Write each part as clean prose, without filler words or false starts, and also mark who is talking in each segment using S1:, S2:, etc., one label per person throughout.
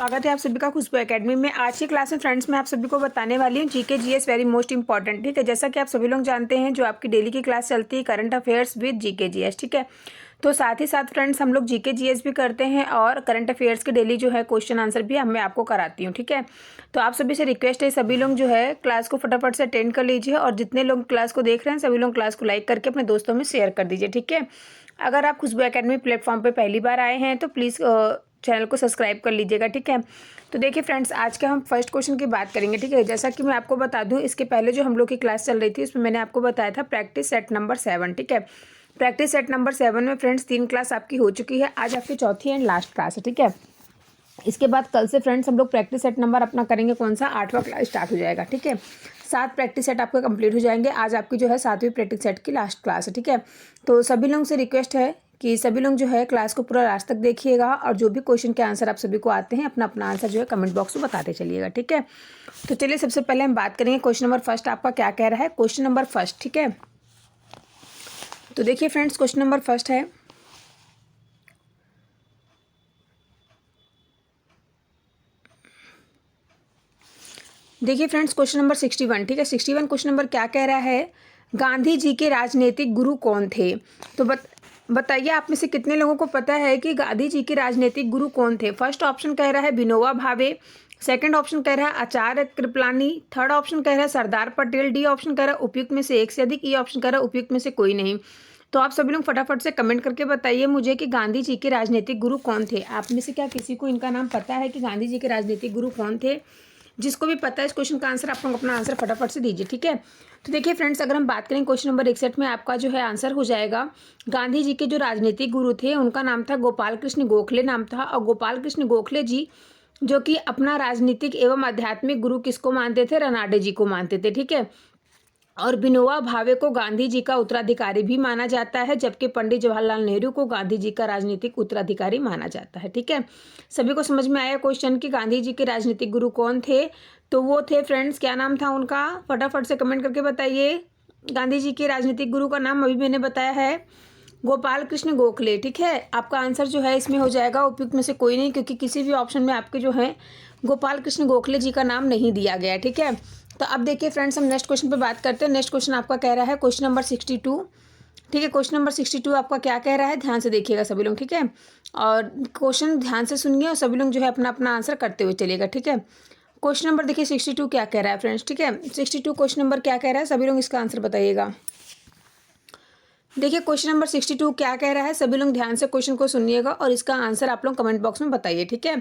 S1: स्वागत है आप सभी का खुशबू एकेडमी में। आज की क्लास में फ्रेंड्स मैं आप सभी को बताने वाली हूँ GK GS very most important. ठीक है, जैसा कि आप सभी लोग जानते हैं जो आपकी डेली की क्लास चलती है current affairs with GK GS. ठीक है, तो साथ ही साथ फ्रेंड्स हम लोग जीके जीएस भी करते हैं और करंट अफेयर्स के डेली जो है क्वेश्चन आंसर भी मैं आपको कराती हूँ। ठीक है, तो आप सभी से रिक्वेस्ट है सभी लोग जो है क्लास को फटाफट से अटेंड कर लीजिए और जितने लोग क्लास को देख रहे हैं सभी लोग क्लास को लाइक करके अपने दोस्तों में शेयर कर दीजिए। ठीक है, अगर आप खुशबू एकेडमी प्लेटफॉर्म पर पहली बार आए हैं तो प्लीज़ चैनल को सब्सक्राइब कर लीजिएगा। ठीक है, तो देखिए फ्रेंड्स आज के हम फर्स्ट क्वेश्चन की बात करेंगे। ठीक है, जैसा कि मैं आपको बता दूं इसके पहले जो हम लोग की क्लास चल रही थी उसमें मैंने आपको बताया था प्रैक्टिस सेट नंबर 7। ठीक है, प्रैक्टिस सेट नंबर 7 में फ्रेंड्स 3 क्लास आपकी हो चुकी है, आज आपकी चौथी एंड लास्ट क्लास है। ठीक है, इसके बाद कल से फ्रेंड्स हम लोग प्रैक्टिस सेट नंबर अपना करेंगे कौन सा 8वां क्लास स्टार्ट हो जाएगा। ठीक है, 7 प्रैक्टिस सेट आपके कंप्लीट हो जाएंगे। आज आपकी जो है 7वीं प्रैक्टिस सेट की लास्ट क्लास है। ठीक है, तो सभी लोगों से रिक्वेस्ट है कि सभी लोग जो है क्लास को पूरा लास्ट तक देखिएगा और जो भी क्वेश्चन के आंसर आप सभी को आते हैं अपना अपना आंसर जो है कमेंट बॉक्स में बताते चलिएगा। ठीक है, तो चलिए सबसे पहले हम बात करेंगे क्वेश्चन नंबर फर्स्ट आपका क्या कह रहा है। क्वेश्चन नंबर फर्स्ट, ठीक है, तो देखिए फ्रेंड्स क्वेश्चन नंबर फर्स्ट है, देखिए फ्रेंड्स क्वेश्चन नंबर 61। ठीक है, 61 क्वेश्चन नंबर क्या कह रहा है, गांधी जी के राजनीतिक गुरु कौन थे। तो बताइए आप में से कितने लोगों को पता है कि गांधी जी के राजनीतिक गुरु कौन थे। फर्स्ट ऑप्शन कह रहा है विनोबा भावे, सेकंड ऑप्शन कह रहा है आचार्य कृपलानी, थर्ड ऑप्शन कह रहा है सरदार पटेल, डी ऑप्शन कह रहा है उपयुक्त में से एक से अधिक, ई ऑप्शन कह रहा है उपयुक्त में से कोई नहीं। तो आप सभी लोग फटाफट से कमेंट करके बताइए मुझे कि गांधी जी के राजनीतिक गुरु कौन थे। आप में से क्या किसी को इनका नाम पता है कि गांधी जी के राजनीतिक गुरु कौन थे। जिसको भी पता है इस क्वेश्चन का आंसर आप लोग अपना आंसर फटाफट से दीजिए। ठीक है, तो देखिए फ्रेंड्स अगर हम बात करें क्वेश्चन नंबर 61 में आपका जो है आंसर हो जाएगा गांधी जी के जो राजनीतिक गुरु थे उनका नाम था गोपाल कृष्ण गोखले नाम था। और गोपाल कृष्ण गोखले जी जो कि अपना राजनीतिक एवं आध्यात्मिक गुरु किसको मानते थे, रनाडे जी को मानते थे। ठीक है, और विनोबा भावे को गांधी जी का उत्तराधिकारी भी माना जाता है, जबकि पंडित जवाहरलाल नेहरू को गांधी जी का राजनीतिक उत्तराधिकारी माना जाता है। ठीक है, सभी को समझ में आया क्वेश्चन कि गांधी जी के राजनीतिक गुरु कौन थे। तो वो थे फ्रेंड्स, क्या नाम था उनका, फटाफट से कमेंट करके बताइए। गांधी जी के राजनीतिक गुरु का नाम अभी मैंने बताया है गोपाल कृष्ण गोखले। ठीक है, आपका आंसर जो है इसमें हो जाएगा उपयुक्त में से कोई नहीं, क्योंकि किसी भी ऑप्शन में आपके जो है गोपाल कृष्ण गोखले जी का नाम नहीं दिया गया है। ठीक है, तो अब देखिए फ्रेंड्स हम नेक्स्ट क्वेश्चन पे बात करते हैं। नेक्स्ट क्वेश्चन आपका कह रहा है क्वेश्चन नंबर 62। ठीक है, क्वेश्चन नंबर 62 आपका क्या कह रहा है, ध्यान से देखिएगा सभी लोग। ठीक है, और क्वेश्चन ध्यान से सुनिए और सभी लोग जो है अपना अपना आंसर करते हुए चलिएगा। ठीक है, क्वेश्चन नंबर देखिए 62 क्या कह रहा है फ्रेंड्स। ठीक है, 62 क्वेश्चन नंबर क्या कह रहा है, सभी लोग इसका आंसर बताइएगा। देखिए क्वेश्चन नंबर 62 क्या कह रहा है, सभी लोग ध्यान से क्वेश्चन को सुनिएगा और इसका आंसर आप लोग कमेंट बॉक्स में बताइए। ठीक है,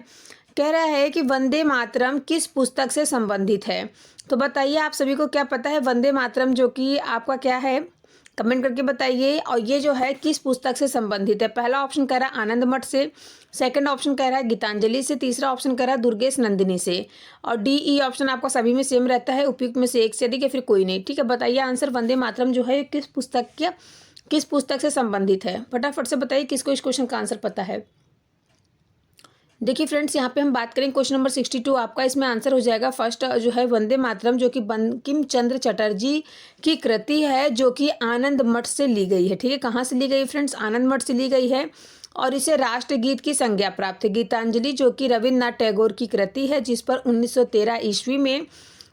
S1: कह रहा है कि वंदे मातरम किस पुस्तक से संबंधित है। तो बताइए आप सभी को क्या पता है वंदे मातरम जो कि आपका क्या है, कमेंट करके बताइए। और ये जो है किस पुस्तक से संबंधित है। पहला ऑप्शन कह रहा है आनंद मठ से, सेकंड ऑप्शन कह रहा है गीतांजलि से, तीसरा ऑप्शन कह रहा है दुर्गेश नंदिनी से, और डी ई ऑप्शन आपका सभी में सेम रहता है, उपयुक्त में से एक से अधिक या फिर कोई नहीं। ठीक है, बताइए आंसर वंदे मातरम जो है किस पुस्तक से संबंधित है। फटाफट से बताइए किसको इस क्वेश्चन का आंसर पता है। देखिए फ्रेंड्स यहाँ पे हम बात करें क्वेश्चन नंबर 62 आपका इसमें आंसर हो जाएगा फर्स्ट जो है वंदे मातरम, जो कि बंकिम चंद्र चटर्जी की कृति है जो कि आनंद मठ से ली गई है। ठीक है, कहाँ से ली गई फ्रेंड्स, आनंद मठ से ली गई है और इसे राष्ट्रगीत की संज्ञा प्राप्त है। गीतांजलि जो कि रविन्द्रनाथ टैगोर की कृति है जिस पर 1913 ईस्वी में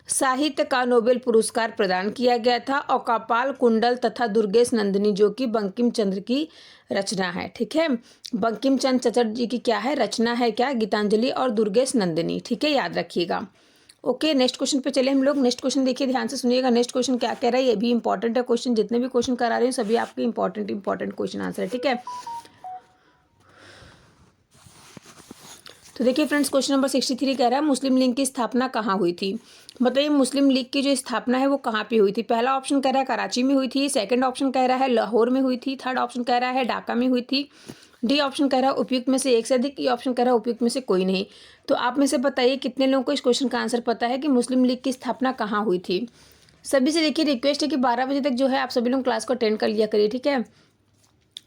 S1: साहित्य का नोबेल पुरस्कार प्रदान किया गया था, और कपाल कुंडल तथा दुर्गेश नंदिनी जो कि बंकिम चंद्र की रचना है। ठीक है, बंकिम चंद्र चटर्जी की क्या है रचना है, क्या, गीतांजलि और दुर्गेश नंदिनी। ठीक है, याद रखिएगा। ओके, नेक्स्ट क्वेश्चन पे चले हम लोग। नेक्स्ट क्वेश्चन देखिए ध्यान से सुनिएगा। नेक्स्ट क्वेश्चन क्या कह रहा है, ये भी इंपॉर्टेंट है क्वेश्चन, जितने भी क्वेश्चन करा रहे हैं सभी आपके इंपॉर्टेंट क्वेश्चन आंसर है। ठीक है, तो देखिए फ्रेंड्स क्वेश्चन नंबर 63 कह रहा है मुस्लिम लीग की स्थापना कहाँ हुई थी। बताइए मुस्लिम लीग की जो स्थापना है वो कहाँ पे हुई थी। पहला ऑप्शन कह रहा है कराची में हुई थी, सेकंड ऑप्शन कह रहा है लाहौर में हुई थी, थर्ड ऑप्शन कह रहा है ढाका में हुई थी, डी ऑप्शन कह रहा है उपयुक्त में से एक से अधिक, ई ऑप्शन कह रहा है उपयुक्त में से कोई नहीं। तो आप में से बताइए कितने लोगों को इस क्वेश्चन का आंसर पता है कि मुस्लिम लीग की स्थापना कहाँ हुई थी। सभी से देखिए रिक्वेस्ट है कि 12 बजे तक जो है आप सभी लोग क्लास को अटेंड कर लिया करिए। ठीक है,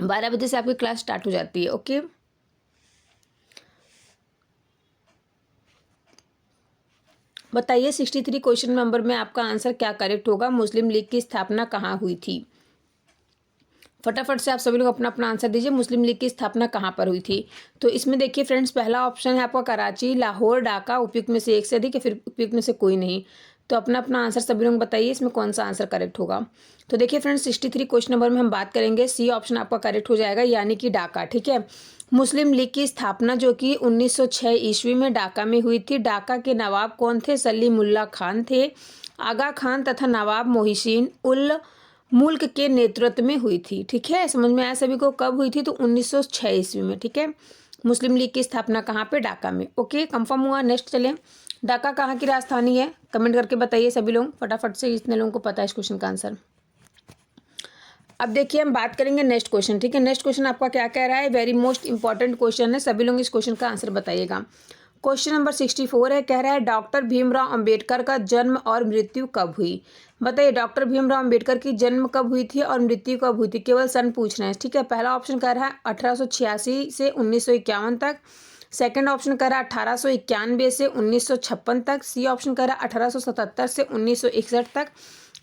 S1: 12 बजे से आपकी क्लास स्टार्ट हो जाती है। ओके, बताइए 63 क्वेश्चन नंबर में आपका आंसर क्या करेक्ट होगा, मुस्लिम लीग की स्थापना कहाँ हुई थी। फटाफट से आप सभी लोग अपना अपना आंसर दीजिए। मुस्लिम लीग की स्थापना कहाँ पर हुई थी? तो इसमें देखिए फ्रेंड्स, पहला ऑप्शन है आपका कराची, लाहौर, ढाका, उपयुक्त में से एक से अधिक या फिर उपयुक्त में से कोई नहीं। तो अपना अपना आंसर सभी लोग बताइए, इसमें कौन सा आंसर करेक्ट होगा। तो देखिए फ्रेंड्स, 63 क्वेश्चन नंबर में हम बात करेंगे, सी ऑप्शन आपका करेक्ट हो जाएगा, यानी कि ढाका। ठीक है, मुस्लिम लीग की स्थापना जो कि 1906 ईस्वी में ढाका में हुई थी। ढाका के नवाब कौन थे? सलीमुल्लाह खान थे। आगा खान तथा नवाब मोहिसीन उल मुल्क के नेतृत्व में हुई थी। ठीक है, समझ में आया सभी को? कब हुई थी? तो 1906 ईस्वी में। ठीक है, मुस्लिम लीग की स्थापना कहाँ पे? ढाका में। ओके, कंफर्म हुआ। नेक्स्ट चलें, ढाका कहाँ की राजधानी है? कमेंट करके बताइए सभी लोग फटाफट से, जितने लोगों को पता है इस क्वेश्चन का आंसर। अब देखिए हम बात करेंगे नेक्स्ट क्वेश्चन। ठीक है, नेक्स्ट क्वेश्चन आपका क्या कह रहा है? वेरी मोस्ट इंपॉर्टेंट क्वेश्चन है, सभी लोग इस क्वेश्चन का आंसर बताइएगा। क्वेश्चन नंबर 64 है, कह रहा है डॉक्टर भीमराव अंबेडकर का जन्म और मृत्यु कब हुई? बताइए, डॉक्टर भीमराव अंबेडकर की जन्म कब हुई थी और मृत्यु कब हुई थी? केवल सन पूछ रहे हैं। ठीक है, पहला ऑप्शन कह रहा है 1886 से 1951 तक। सेकंड ऑप्शन कह रहा है 1891 से 1956 तक। सी ऑप्शन कह रहा है 1877 से 1961 तक।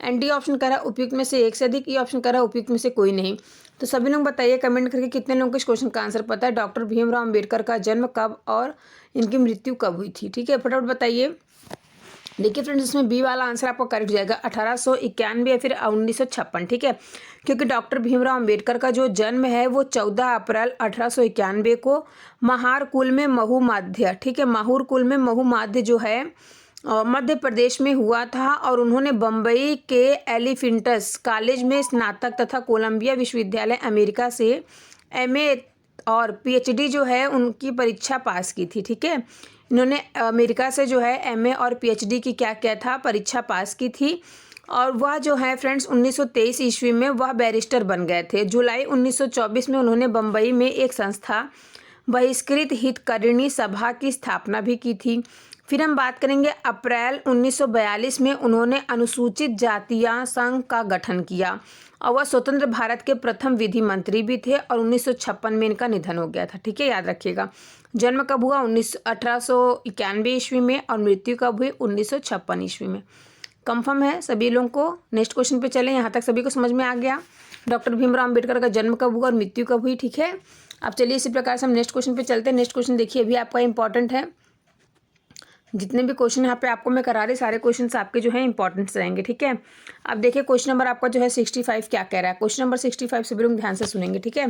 S1: एंड डी ऑप्शन कह रहा है उपयुक्त में से एक से अधिक। ई ऑप्शन कह रहा है उपयुक्त में से कोई नहीं। तो सभी लोग बताइए कमेंट करके कितने लोगों को इस क्वेश्चन का आंसर पता है, डॉक्टर भीमराव अंबेडकर का जन्म कब और इनकी मृत्यु कब हुई थी? ठीक है, फटाफट बताइए। देखिए फ्रेंड्स, इसमें बी वाला आंसर आपको करेक्ट हो जाएगा, 1891 या फिर 1956। ठीक है, क्योंकि डॉक्टर भीमराव अंबेडकर का जो जन्म है वो 14 अप्रैल 1891 को महार कुल में महू-माध्य, ठीक है, माहौर कुल में महू-माध्य जो है मध्य प्रदेश में हुआ था। और उन्होंने बम्बई के एलिफिंटस कॉलेज में स्नातक तथा कोलंबिया विश्वविद्यालय अमेरिका से एमए और पीएचडी जो है उनकी परीक्षा पास की थी। ठीक है, इन्होंने अमेरिका से जो है एमए और पीएचडी की क्या क्या था, परीक्षा पास की थी। और वह जो है फ्रेंड्स 1923 ईस्वी में वह बैरिस्टर बन गए थे। जुलाई 1924 में उन्होंने बम्बई में एक संस्था बहिष्कृत हितकर्णी सभा की स्थापना भी की थी। फिर हम बात करेंगे अप्रैल 1942 में उन्होंने अनुसूचित जातियां संघ का गठन किया और वह स्वतंत्र भारत के प्रथम विधि मंत्री भी थे। और 1956 में इनका निधन हो गया था। ठीक है, याद रखिएगा। जन्म कब हुआ? 1891 ईस्वी में और मृत्यु कब हुई? 1956 ईस्वी में। कंफर्म है सभी लोगों को? नेक्स्ट क्वेश्चन पे चलें। यहाँ तक सभी को समझ में आ गया डॉक्टर भीमराव अंबेडकर का जन्म कब हुआ और मृत्यु कब हुई? ठीक है, अब चलिए इसी प्रकार से हम नेक्स्ट क्वेश्चन पे चलते हैं। नेक्स्ट क्वेश्चन देखिए, अभी आपका इंपॉर्टेंट है। जितने भी क्वेश्चन यहाँ पे आपको मैं करा रही, सारे क्वेश्चंस आपके जो है इंपॉर्टेंट रहेंगे। ठीक है, अब देखिए क्वेश्चन नंबर आपका जो है 65 क्या कह रहा है। क्वेश्चन नंबर 65 सभी लोग ध्यान से सुनेंगे। ठीक है,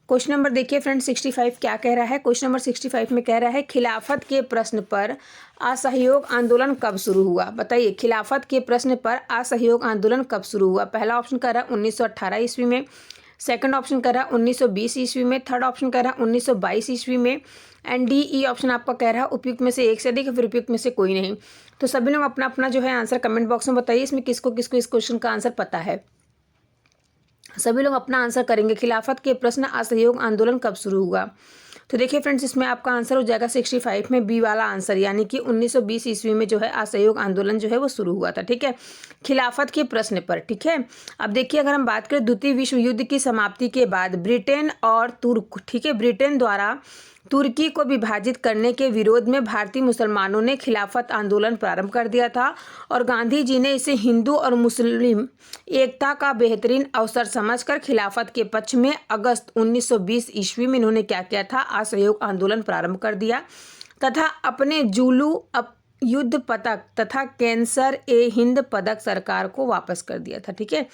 S1: क्वेश्चन नंबर देखिए फ्रेंड्स 65 क्या कह रहा है। क्वेश्चन नंबर 65 में कह रहा है खिलाफत के प्रश्न पर असहयोग आंदोलन कब शुरू हुआ? बताइए, खिलाफत के प्रश्न पर असहयोग आंदोलन कब शुरू हुआ? पहला ऑप्शन कह रहा है 1918 ईस्वी में। सेकंड ऑप्शन कह रहा है 1920 ईस्वी में। थर्ड ऑप्शन कह रहा है 1922 ईस्वी में। एंड डी ई ऑप्शन आपका कह रहा है उपयुक्त में से एक से अधिक या फिर उपयुक्त में से कोई नहीं। तो सभी लोग अपना अपना जो है आंसर कमेंट बॉक्स में बताइए, इसमें किसको किसको इस क्वेश्चन का आंसर पता है। सभी लोग अपना आंसर करेंगे। खिलाफत के प्रश्न असहयोग आंदोलन कब शुरू हुआ? तो देखिए फ्रेंड्स, इसमें आपका आंसर हो जाएगा 65 में बी वाला आंसर, यानी कि 1920 ईस्वी में जो है असहयोग आंदोलन जो है वो शुरू हुआ था। ठीक है, खिलाफत के प्रश्न पर। ठीक है, अब देखिए अगर हम बात करें द्वितीय विश्व युद्ध की समाप्ति के बाद ब्रिटेन और तुर्क, ठीक है, ब्रिटेन द्वारा तुर्की को विभाजित करने के विरोध में भारतीय मुसलमानों ने खिलाफत आंदोलन प्रारंभ कर दिया था। और गांधी जी ने इसे हिंदू और मुस्लिम एकता का बेहतरीन अवसर समझकर खिलाफत के पक्ष में अगस्त 1920 ईस्वी में इन्होंने क्या किया था? असहयोग आंदोलन प्रारंभ कर दिया तथा अपने जुलू युद्ध पदक तथा कैंसर ए हिंद पदक सरकार को वापस कर दिया था। ठीक है,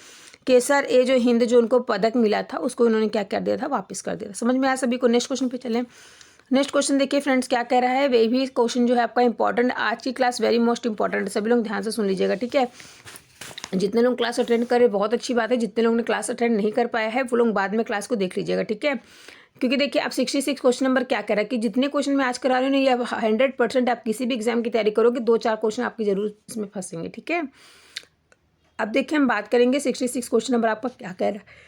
S1: केसर ए जो हिंद जो उनको पदक मिला था उसको इन्होंने क्या कर दिया था? वापस कर दिया था। समझ में आया सभी को? नेक्स्ट क्वेश्चन पे चलें। नेक्स्ट क्वेश्चन देखिए फ्रेंड्स क्या कह रहा है। वे भी क्वेश्चन जो है आपका इंपॉर्टेंट, आज की क्लास वेरी मोस्ट इंपॉर्टेंट है, सभी लोग ध्यान से सुन लीजिएगा। ठीक है, जितने लोग क्लास अटेंड करें बहुत अच्छी बात है, जितने लोगों ने क्लास अटेंड नहीं कर पाया है वो लोग बाद में क्लास को देख लीजिएगा। ठीक है, क्योंकि देखिए आप 66 क्वेश्चन नंबर क्या कह रहा है कि जितने क्वेश्चन मैं आज करा रही हूँ ये 100% आप किसी भी एग्जाम की तैयारी करोगे 2-4 क्वेश्चन आपकी जरूर इसमें फंसेंगे। ठीक है, अब देखिए हम बात करेंगे 66 क्वेश्चन नंबर आपका क्या कह रहा है।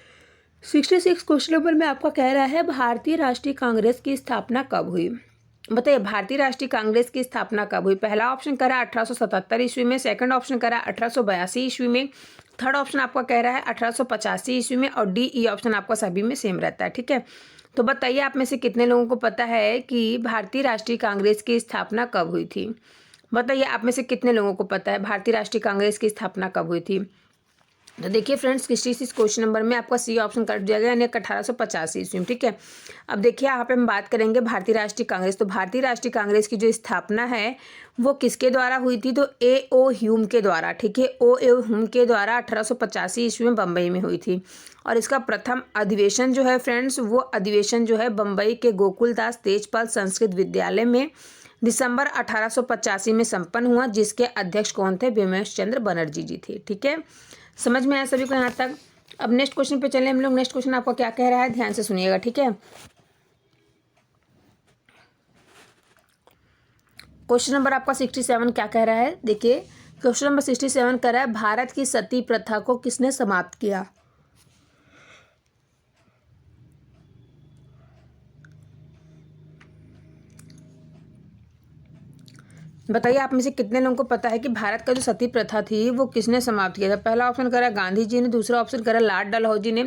S1: 66 क्वेश्चन नंबर में आपका कह रहा है भारतीय राष्ट्रीय कांग्रेस की स्थापना कब हुई? बताइए, भारतीय राष्ट्रीय कांग्रेस की स्थापना कब हुई? पहला ऑप्शन कह रहा है 1877 ईस्वी में। सेकंड ऑप्शन कह रहा है 1882 ईस्वी में। थर्ड ऑप्शन आपका कह रहा है 1885 ईस्वी में। और डी ई ऑप्शन आपका सभी में सेम रहता है। ठीक है, तो बताइए आप में से कितने लोगों को पता है कि भारतीय राष्ट्रीय कांग्रेस की स्थापना कब हुई थी? बताइए आप में से कितने लोगों को पता है भारतीय राष्ट्रीय कांग्रेस की स्थापना कब हुई थी? तो देखिए फ्रेंड्स, किसी क्वेश्चन नंबर में आपका सी ऑप्शन कट जाएगा, यानी 1885 ईस्वी में। ठीक है, अब देखिए यहाँ पे हम बात करेंगे भारतीय राष्ट्रीय कांग्रेस। तो भारतीय राष्ट्रीय कांग्रेस की जो स्थापना है वो किसके द्वारा हुई थी? तो ए ओ ह्यूम के द्वारा। ठीक है, ओ ए ह्यूम के द्वारा 1885 ईस्वी में बम्बई में हुई थी। और इसका प्रथम अधिवेशन जो है फ्रेंड्स, वो अधिवेशन जो है बम्बई के गोकुलदास तेजपाल संस्कृत विद्यालय में दिसंबर 1885 में संपन्न हुआ, जिसके अध्यक्ष कौन थे? बिमलेश चंद्र बनर्जी जी थे। ठीक है, समझ में आया सभी को यहाँ तक? अब नेक्स्ट क्वेश्चन पे चले हम लोग। नेक्स्ट क्वेश्चन आपका क्या कह रहा है, ध्यान से सुनिएगा। ठीक है, क्वेश्चन नंबर आपका 67 क्या कह रहा है? देखिए, क्वेश्चन नंबर 67 कह रहा है, भारत की सती प्रथा को किसने समाप्त किया? बताइए आप में से कितने लोगों को पता है कि भारत का जो सती प्रथा थी वो किसने समाप्त किया था? पहला ऑप्शन कह रहा है गांधी जी ने, दूसरा ऑप्शन कह रहा है लॉर्ड डलहौजी ने,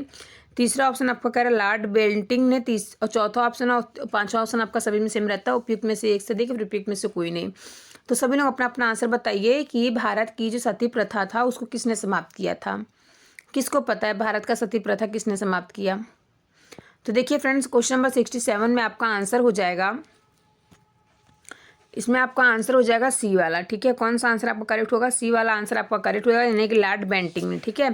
S1: तीसरा ऑप्शन आपका कह रहा है लॉर्ड बेंटिंग ने, और चौथा ऑप्शन और पांचवा ऑप्शन आपका सभी में सेम रहता है, उपयुक्त में से एक से देखिए, उपयुक्त में से कोई नहीं। तो सभी लोग अपना अपना आंसर बताइए कि भारत की जो सती प्रथा था उसको किसने समाप्त किया था? किसको पता है भारत का सती प्रथा किसने समाप्त किया? तो देखिए फ्रेंड्स, क्वेश्चन नंबर 67 में आपका आंसर हो जाएगा, इसमें आपका आंसर हो जाएगा सी वाला। ठीक है, कौन सा आंसर आपका करेक्ट होगा? सी वाला आंसर आपका करेक्ट होगा, यानी कि लॉर्ड बेंटिंग ने। ठीक है,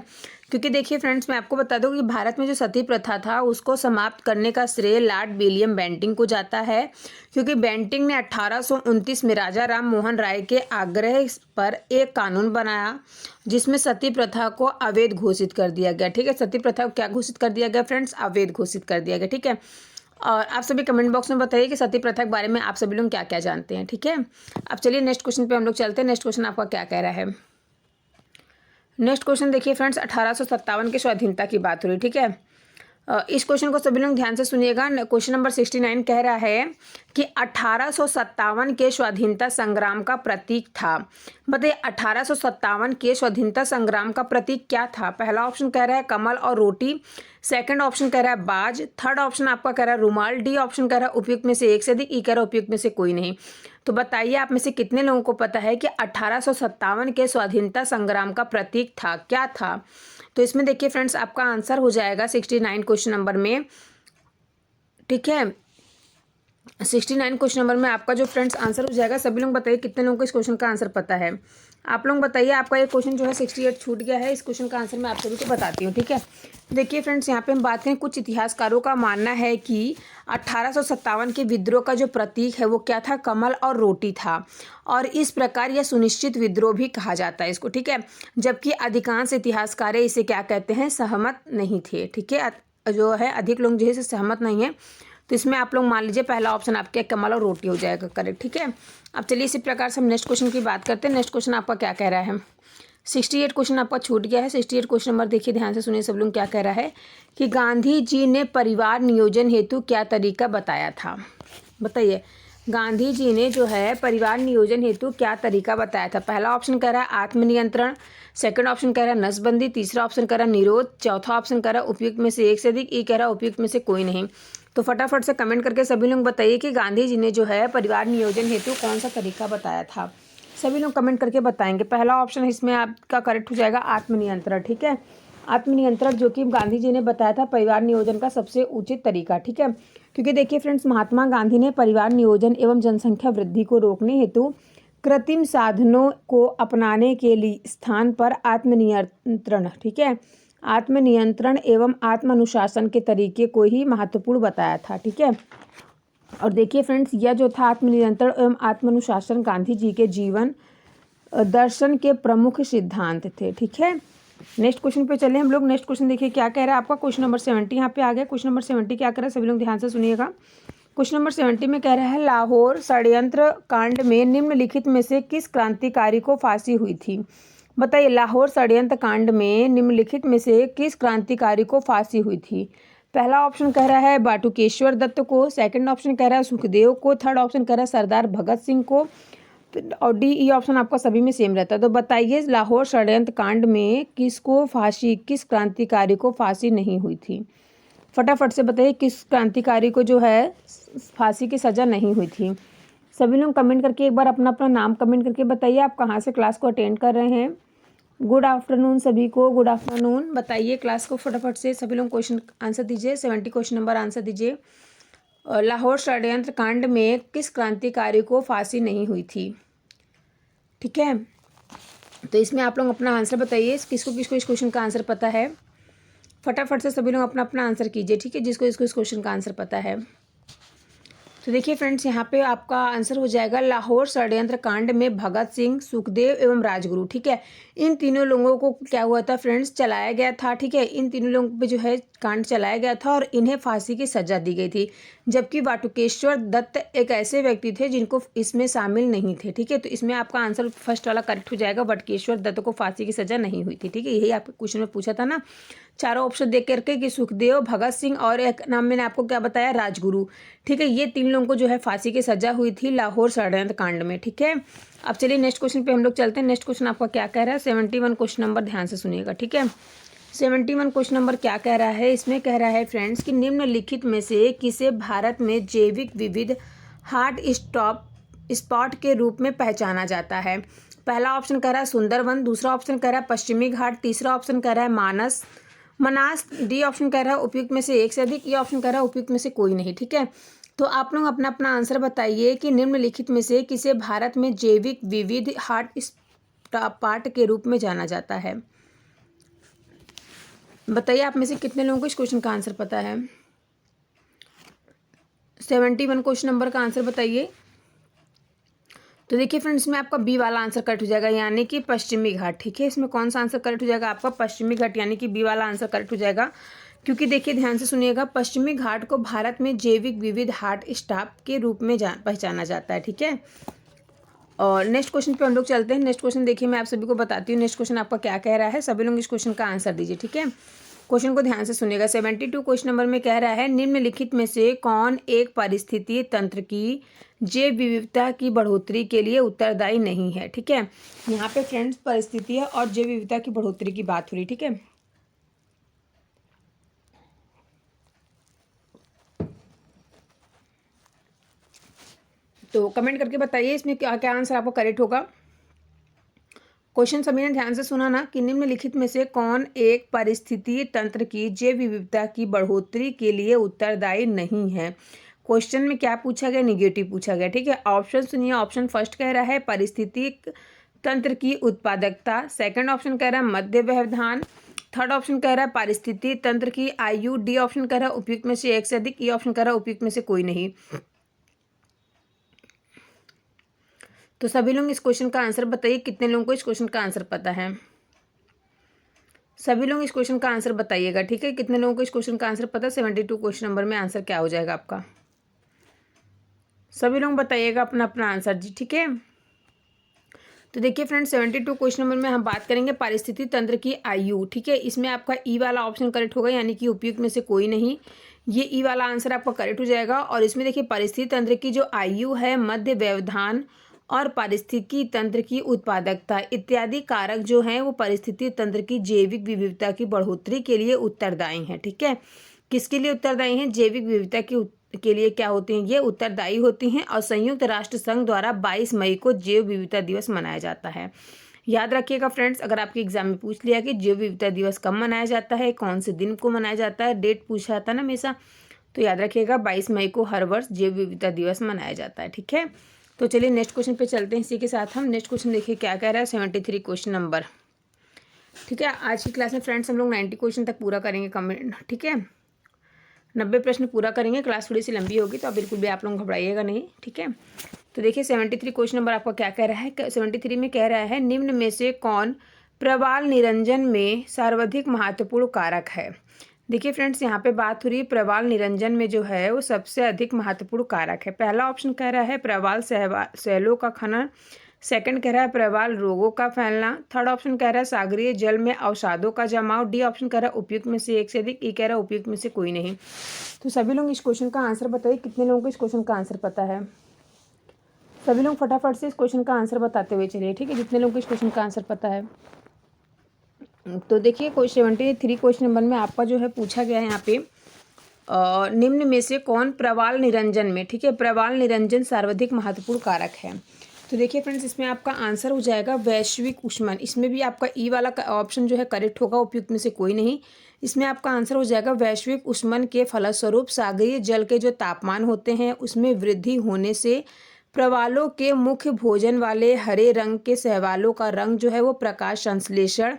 S1: क्योंकि देखिए फ्रेंड्स, मैं आपको बता दूं कि भारत में जो सती प्रथा था उसको समाप्त करने का श्रेय लॉर्ड विलियम बेंटिंग को जाता है, क्योंकि बेंटिंग ने 1829 में राजा राम मोहन राय के आग्रह पर एक कानून बनाया जिसमें सती प्रथा को अवैध घोषित कर दिया गया। ठीक है, सती प्रथा को क्या घोषित कर दिया गया फ्रेंड्स? अवैध घोषित कर दिया गया। ठीक है, और आप सभी कमेंट बॉक्स में बताइए कि सती प्रथा के बारे में आप सभी लोग क्या क्या जानते हैं। ठीक है, अब चलिए नेक्स्ट क्वेश्चन पे हम लोग चलते हैं। नेक्स्ट क्वेश्चन आपका क्या कह रहा है? नेक्स्ट क्वेश्चन देखिए फ्रेंड्स, 1857 के स्वाधीनता की बात हो रही। ठीक है, इस क्वेश्चन को सभी लोग ध्यान से सुनिएगा। क्वेश्चन नंबर 69 कह रहा है कि 1857 के स्वाधीनता संग्राम का प्रतीक था। बताइए 1857 के स्वाधीनता संग्राम का प्रतीक क्या था? पहला ऑप्शन कह रहा है कमल और रोटी, सेकंड ऑप्शन कह रहा है बाज, थर्ड ऑप्शन आपका कह रहा है रुमाल, डी ऑप्शन कह रहा है उपयुक्त में से एक से अधिक, ई कह रहा है उपयुक्त में से कोई नहीं। तो बताइए आप में से कितने लोगों को पता है कि 1857 के स्वाधीनता संग्राम का प्रतीक था, क्या था? तो इसमें देखिए फ्रेंड्स, आपका आंसर हो जाएगा 69 क्वेश्चन नंबर में। ठीक है, 69 क्वेश्चन नंबर में आपका जो फ्रेंड्स आंसर हो जाएगा। सभी लोग बताइए कितने लोगों को इस क्वेश्चन का आंसर पता है। आप लोग बताइए, आपका ये क्वेश्चन जो है 68 छूट गया है। इस क्वेश्चन का आंसर मैं आप सभी को बताती हूँ। ठीक है, देखिए फ्रेंड्स, यहाँ पे हम बात करें, कुछ इतिहासकारों का मानना है कि 1857 के विद्रोह का जो प्रतीक है वो क्या था? कमल और रोटी था, और इस प्रकार यह सुनिश्चित विद्रोह भी कहा जाता है इसको। ठीक है, जबकि अधिकांश इतिहासकार इसे क्या कहते हैं? सहमत नहीं थे। ठीक है, जो है अधिक लोग जो है सहमत नहीं है, तो इसमें आप लोग मान लीजिए पहला ऑप्शन आपके कमल और रोटी हो जाएगा करेक्ट। ठीक है, अब चलिए इसी प्रकार से हम नेक्स्ट क्वेश्चन की बात करते हैं। नेक्स्ट क्वेश्चन आपका क्या कह रहा है? 68 क्वेश्चन आपका छूट गया है। 68 क्वेश्चन नंबर देखिए, ध्यान से सुनिए सब लोग, क्या कह रहा है कि गांधी जी ने परिवार नियोजन हेतु क्या तरीका बताया था? बताइए, गांधी जी ने जो है परिवार नियोजन हेतु क्या तरीका बताया था? पहला ऑप्शन कह रहा है आत्मनियंत्रण, सेकंड ऑप्शन कह रहा है नसबंदी, तीसरा ऑप्शन कह रहा है निरोध, चौथा ऑप्शन कह रहा है उपयुक्त में से एक से अधिक, ई कह रहा है उपयुक्त में से कोई नहीं। तो फटाफट से कमेंट करके सभी लोग बताइए कि गांधी जी ने जो है परिवार नियोजन हेतु कौन सा तरीका बताया था। सभी लोग कमेंट करके बताएंगे। पहला ऑप्शन इसमें आपका करेक्ट हो जाएगा आत्मनियंत्रण। ठीक है, आत्मनियंत्रण जो कि गांधी जी ने बताया था परिवार नियोजन का सबसे उचित तरीका। ठीक है, क्योंकि देखिए फ्रेंड्स, महात्मा गांधी ने परिवार नियोजन एवं जनसंख्या वृद्धि को रोकने हेतु कृत्रिम साधनों को अपनाने के लिए स्थान पर आत्मनियंत्रण, ठीक है, आत्मनियंत्रण एवं आत्मानुशासन के तरीके को ही महत्वपूर्ण बताया था। ठीक है, और देखिए फ्रेंड्स, यह जो था आत्मनियंत्रण एवं आत्मानुशासन गांधी जी के जीवन दर्शन के प्रमुख सिद्धांत थे। ठीक है, नेक्स्ट क्वेश्चन पे चले हम लोग। नेक्स्ट क्वेश्चन देखिए क्या कह रहा है आपका, क्वेश्चन नंबर 70 यहाँ पे आ गया। क्वेश्चन नंबर 70 क्या कह रहा है, सभी लोग ध्यान से सुनिएगा। क्वेश्चन नंबर 70 में कह रहा है लाहौर षड्यंत्र कांड में निम्नलिखित में से किस क्रांतिकारी को फांसी हुई थी? बताइए, लाहौर षड्यंत्र कांड में निम्नलिखित में से किस क्रांतिकारी को फांसी हुई थी? पहला ऑप्शन कह रहा है बाटुकेश्वर दत्त को, सेकंड ऑप्शन कह रहा है सुखदेव को, थर्ड ऑप्शन कह रहा है सरदार भगत सिंह को, और डी ई ऑप्शन आपका सभी में सेम रहता है। तो बताइए लाहौर षड्यंत्र कांड में किसको फांसी, किस क्रांतिकारी को फांसी नहीं हुई थी? फटाफट से बताइए किस क्रांतिकारी को जो है फांसी की सज़ा नहीं हुई थी। सभी लोग कमेंट करके एक बार अपना अपना नाम कमेंट करके बताइए आप कहाँ से क्लास को अटेंड कर रहे हैं। गुड आफ्टरनून सभी को, गुड आफ्टरनून। बताइए क्लास को फटाफट से सभी लोग क्वेश्चन आंसर दीजिए। 70 क्वेश्चन नंबर आंसर दीजिए। लाहौर षड्यंत्र कांड में किस क्रांतिकारी को फांसी नहीं हुई थी? ठीक है, तो इसमें आप लोग अपना आंसर बताइए। किसको किसको इस क्वेश्चन का आंसर पता है? फटाफट से सभी लोग अपना अपना आंसर कीजिए। ठीक है, जिसको इसको इस क्वेश्चन का आंसर पता है। तो देखिए फ्रेंड्स, यहाँ पे आपका आंसर हो जाएगा लाहौर षड्यंत्र कांड में भगत सिंह, सुखदेव एवं राजगुरु। ठीक है, इन तीनों लोगों को क्या हुआ था फ्रेंड्स, चलाया गया था। ठीक है, इन तीनों लोगों पे जो है कांड चलाया गया था और इन्हें फांसी की सजा दी गई थी। जबकि वाटुकेश्वर दत्त एक ऐसे व्यक्ति थे जिनको इसमें शामिल नहीं थे। ठीक है, तो इसमें आपका आंसर फर्स्ट वाला करेक्ट हो जाएगा, वाटुकेश्वर दत्त को फांसी की सजा नहीं हुई थी। ठीक है, यही आपके क्वेश्चन में पूछा था ना, चारों ऑप्शन देख करके कि सुखदेव, भगत सिंह और एक नाम मैंने आपको क्या बताया, राजगुरु। ठीक है, ये तीन लोगों को जो है फांसी की सजा हुई थी लाहौर षड्यंत्र कांड में। ठीक है, अब चलिए नेक्स्ट क्वेश्चन पे हम लोग चलते हैं। नेक्स्ट क्वेश्चन आपका क्या कह रहा है? 71 क्वेश्चन नंबर, ध्यान से सुनिएगा। ठीक है, 71 क्वेश्चन नंबर क्या कह रहा है? इसमें कह रहा है फ्रेंड्स कि निम्नलिखित में से किसे भारत में जैविक विविध हॉट स्पॉट के रूप में पहचाना जाता है? पहला ऑप्शन कह रहा है सुंदरवन, दूसरा ऑप्शन कह रहा है पश्चिमी घाट, तीसरा ऑप्शन कह रहा है मनास, डी ऑप्शन कह रहा है उपयुक्त में से एक से अधिक, ये ऑप्शन कह रहा है उपयुक्त में से कोई नहीं। ठीक है, तो आप लोग अपना अपना आंसर बताइए कि निम्नलिखित में से किसे भारत में जैविक विविध हॉट स्पॉट के रूप में जाना जाता है? बताइए आप में से कितने लोगों को इस क्वेश्चन का आंसर पता है? 71 क्वेश्चन नंबर का आंसर बताइए। तो देखिए फ्रेंड्स, इसमें आपका बी वाला आंसर करेक्ट हो जाएगा, यानी कि पश्चिमी घाट। ठीक है, इसमें कौन सा आंसर करेक्ट हो जाएगा? आपका पश्चिमी घाट, यानी कि बी वाला आंसर करेक्ट हो जाएगा। क्योंकि देखिए ध्यान से सुनिएगा, पश्चिमी घाट को भारत में जैविक विविध हॉट स्पॉट के रूप में पहचाना जाता है। ठीक है, और नेक्स्ट क्वेश्चन पे हम लोग चलते हैं। नेक्स्ट क्वेश्चन देखिए, मैं आप सभी को बताती हूँ नेक्स्ट क्वेश्चन आपका क्या कह रहा है। सभी लोग इस क्वेश्चन का आंसर दीजिए। ठीक है, क्वेश्चन को ध्यान से सुनिएगा। 72 क्वेश्चन नंबर में कह रहा है निम्नलिखित में से कौन एक पारिस्थितिकी तंत्र की जैव विविधता की बढ़ोतरी के लिए उत्तरदायी नहीं है? ठीक है, यहाँ पे फ्रेंड्स परिस्थितियाँ और जैव विविधता की बढ़ोतरी की बात हो रही। ठीक है, तो कमेंट करके बताइए इसमें क्या क्या आंसर आपको करेक्ट होगा। क्वेश्चन सभी ने ध्यान से सुना ना कि निम्नलिखित में से कौन एक पारिस्थितिकी तंत्र की जैव विविधता की बढ़ोतरी के लिए उत्तरदायी नहीं है? क्वेश्चन में क्या पूछा गया? निगेटिव पूछा गया। ठीक है, ऑप्शन सुनिए। ऑप्शन फर्स्ट कह रहा है पारिस्थितिक तंत्र की उत्पादकता, सेकंड ऑप्शन कह रहा है मध्य व्यवधान, थर्ड ऑप्शन कह रहा है पारिस्थितिकी तंत्र की आयु, डी ऑप्शन कह रहा है उपयुक्त में से एक से अधिक, ई ऑप्शन कह रहा है उपयुक्त में से कोई नहीं। तो सभी लोग इस क्वेश्चन का आंसर बताइए, कितने लोगों को इस क्वेश्चन का आंसर पता है? सभी लोग इस क्वेश्चन का आंसर बताइएगा। ठीक है, कितने लोगों को इस क्वेश्चन का आंसर पता है? 72 क्वेश्चन नंबर में आंसर क्या हो जाएगा आपका? सभी लोग बताइएगा अपना अपना आंसर जी। ठीक है, तो देखिए फ्रेंड्स, 72 क्वेश्चन नंबर में हम बात करेंगे पारिस्थितिकी तंत्र की आयु। ठीक है, इसमें आपका ई वाला ऑप्शन करेक्ट होगा, यानी कि उपयुक्त में से कोई नहीं। ये ई वाला आंसर आपका करेक्ट हो जाएगा। और इसमें देखिए पारिस्थितिकी तंत्र की जो आयु है, मध्य व्यवधान और पारिस्थितिकी तंत्र की उत्पादकता इत्यादि कारक जो हैं वो पारिस्थितिकी तंत्र की जैविक विविधता की बढ़ोतरी के लिए उत्तरदायी हैं। ठीक है, किसके लिए उत्तरदायी हैं? जैविक विविधता के लिए क्या होती हैं? ये उत्तरदायी होती हैं। और संयुक्त राष्ट्र संघ द्वारा 22 मई को जैव विविधता दिवस मनाया जाता है। याद रखिएगा फ्रेंड्स, अगर आपके एग्जाम में पूछ लिया कि जैव विविधता दिवस कब मनाया जाता है, कौन से दिन को मनाया जाता है, डेट पूछा जाता है ना हमेशा, तो याद रखिएगा 22 मई को हर वर्ष जैव विविधता दिवस मनाया जाता है। ठीक है, तो चलिए नेक्स्ट क्वेश्चन पे चलते हैं। इसी के साथ हम नेक्स्ट क्वेश्चन देखिए क्या कह रहा है। 73 क्वेश्चन नंबर। ठीक है, आज की क्लास में फ्रेंड्स हम लोग 90 क्वेश्चन तक पूरा करेंगे कमेंट। ठीक है, 90 प्रश्न पूरा करेंगे। क्लास थोड़ी सी लंबी होगी तो बिल्कुल भी आप लोग घबराइएगा नहीं। ठीक है, तो देखिए 73 क्वेश्चन नंबर आपका क्या कह रहा है। 73 में कह रहा है निम्न में से कौन प्रवाल निरंजन में सर्वाधिक महत्वपूर्ण कारक है? देखिए फ्रेंड्स, यहाँ पे बात हो रही है प्रवाल निरंजन में जो है वो सबसे अधिक महत्वपूर्ण कारक है। पहला ऑप्शन कह रहा है प्रवाल शैलों का खनन, सेकंड कह रहा है प्रवाल रोगों का फैलना, थर्ड ऑप्शन कह रहा है सागरीय जल में अवसादों का जमाव, डी ऑप्शन कह रहा है उपयुक्त में से एक से अधिक, ई कह रहा है उपयुक्त में से कोई नहीं। तो सभी लोग इस क्वेश्चन का आंसर बताइए, कितने लोगों को इस क्वेश्चन का आंसर पता है? सभी लोग फटाफट से इस क्वेश्चन का आंसर बताते हुए चलिए। ठीक है, जितने लोगों को इस क्वेश्चन का आंसर पता है। तो देखिए 73 क्वेश्चन नंबर में आपका जो है पूछा गया है यहाँ पे निम्न में से कौन प्रवाल निरंजन में, ठीक है, प्रवाल निरंजन सर्वाधिक महत्वपूर्ण कारक है। तो देखिए फ्रेंड्स, इसमें आपका आंसर हो जाएगा वैश्विक ऊष्मन। इसमें भी आपका ई वाला ऑप्शन जो है करेक्ट होगा, उपयुक्त में से कोई नहीं। इसमें आपका आंसर हो जाएगा वैश्विक ऊष्मन के फलस्वरूप सागरीय जल के जो तापमान होते हैं उसमें वृद्धि होने से प्रवालों के मुख्य भोजन वाले हरे रंग के शैवालों का रंग जो है वो प्रकाश संश्लेषण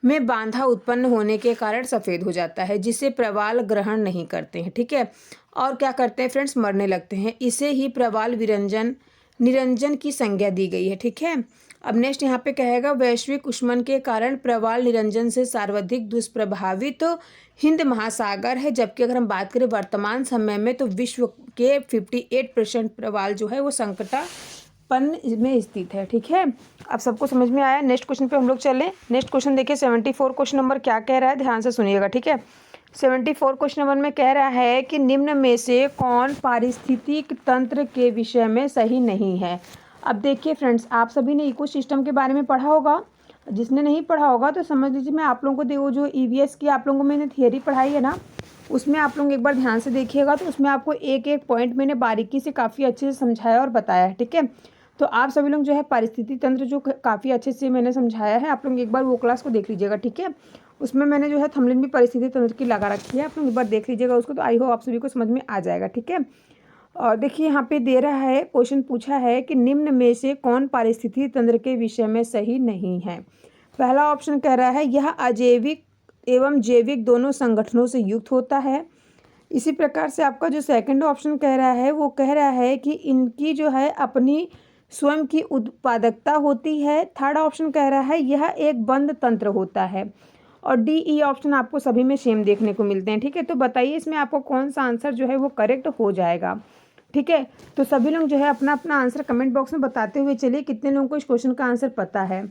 S1: में बाधा उत्पन्न होने के कारण सफ़ेद हो जाता है, जिसे प्रवाल ग्रहण नहीं करते हैं। ठीक है, और क्या करते हैं फ्रेंड्स, मरने लगते हैं। इसे ही प्रवाल विरंजन निरंजन की संज्ञा दी गई है। ठीक है, अब नेक्स्ट यहाँ पे कहेगा वैश्विक ऊष्मन के कारण प्रवाल निरंजन से सर्वाधिक दुष्प्रभावित तो हिंद महासागर है, जबकि अगर हम बात करें वर्तमान समय में तो विश्व के 58% प्रवाल जो है वो संकटापन्न में स्थित है। ठीक है, अब सबको समझ में आया। नेक्स्ट क्वेश्चन पे हम लोग चलें। नेक्स्ट क्वेश्चन देखिए 74 क्वेश्चन नंबर क्या कह रहा है, ध्यान से सुनिएगा। ठीक है, 74 क्वेश्चन नंबर में कह रहा है कि निम्न में से कौन पारिस्थितिक तंत्र के विषय में सही नहीं है। अब देखिए फ्रेंड्स, आप सभी ने इको सिस्टम के बारे में पढ़ा होगा। जिसने नहीं पढ़ा होगा तो समझ लीजिए, मैं आप लोगों को देखो जो ईवीएस की आप लोगों को मैंने थियरी पढ़ाई है ना, उसमें आप लोग एक बार ध्यान से देखिएगा तो उसमें आपको एक एक पॉइंट मैंने बारीकी से काफ़ी अच्छे से समझाया और बताया है। ठीक है, तो आप सभी लोग जो है पारिस्थितिक तंत्र जो काफ़ी अच्छे से मैंने समझाया है, आप लोग एक बार वो क्लास को देख लीजिएगा। ठीक है, उसमें मैंने जो है थंबनेल भी परिस्थितिक तंत्र की लगा रखी है, आप लोग एक बार देख लीजिएगा उसको, तो आई होप आप सभी को समझ में आ जाएगा। ठीक है, और देखिए यहाँ पे दे रहा है, क्वेश्चन पूछा है कि निम्न में से कौन पारिस्थितिक तंत्र के विषय में सही नहीं है। पहला ऑप्शन कह रहा है यह अजैविक एवं जैविक दोनों संगठनों से युक्त होता है। इसी प्रकार से आपका जो सेकंड ऑप्शन कह रहा है वो कह रहा है कि इनकी जो है अपनी स्वयं की उत्पादकता होती है। थर्ड ऑप्शन कह रहा है यह एक बंद तंत्र होता है। और डी ई ऑप्शन आपको सभी में सेम देखने को मिलते हैं। ठीक है, तो बताइए इसमें आपको कौन सा आंसर जो है वो करेक्ट हो जाएगा। ठीक है, तो सभी लोग जो है अपना अपना आंसर कमेंट बॉक्स में बताते हुए चलिए कितने लोगों को इस क्वेश्चन का आंसर पता है।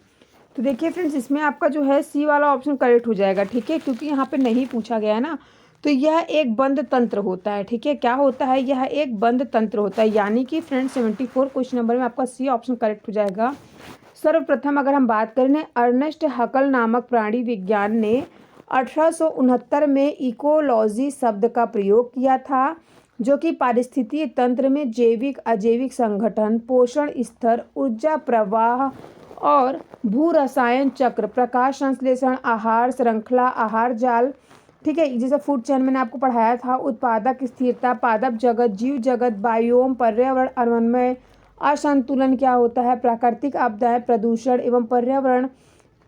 S1: तो देखिए फ्रेंड्स, इसमें आपका जो है सी वाला ऑप्शन करेक्ट हो जाएगा। ठीक है, क्योंकि यहाँ पे नहीं पूछा गया है ना, तो यह एक बंद तंत्र होता है। ठीक है, क्या होता है, यह एक बंद तंत्र होता है, यानी कि फ्रेंड्स 74 क्वेश्चन नंबर में आपका सी ऑप्शन करेक्ट हो जाएगा। सर्वप्रथम अगर हम बात करें, अर्नेस्ट हकल नामक प्राणी विज्ञान ने 1869 में इकोलॉजी शब्द का प्रयोग किया था, जो कि पारिस्थितिकी तंत्र में जैविक अजैविक संगठन, पोषण स्तर, ऊर्जा प्रवाह और भू रसायन चक्र, प्रकाश संश्लेषण, आहार श्रृंखला, आहार जाल, ठीक है, जैसे फूड चेन मैंने आपको पढ़ाया था, उत्पादक स्थिरता, पादप जगत, जीव जगत, बायोम, पर्यावरण अवनमय, असंतुलन क्या होता है, प्राकृतिक आपदाएं, प्रदूषण एवं पर्यावरण,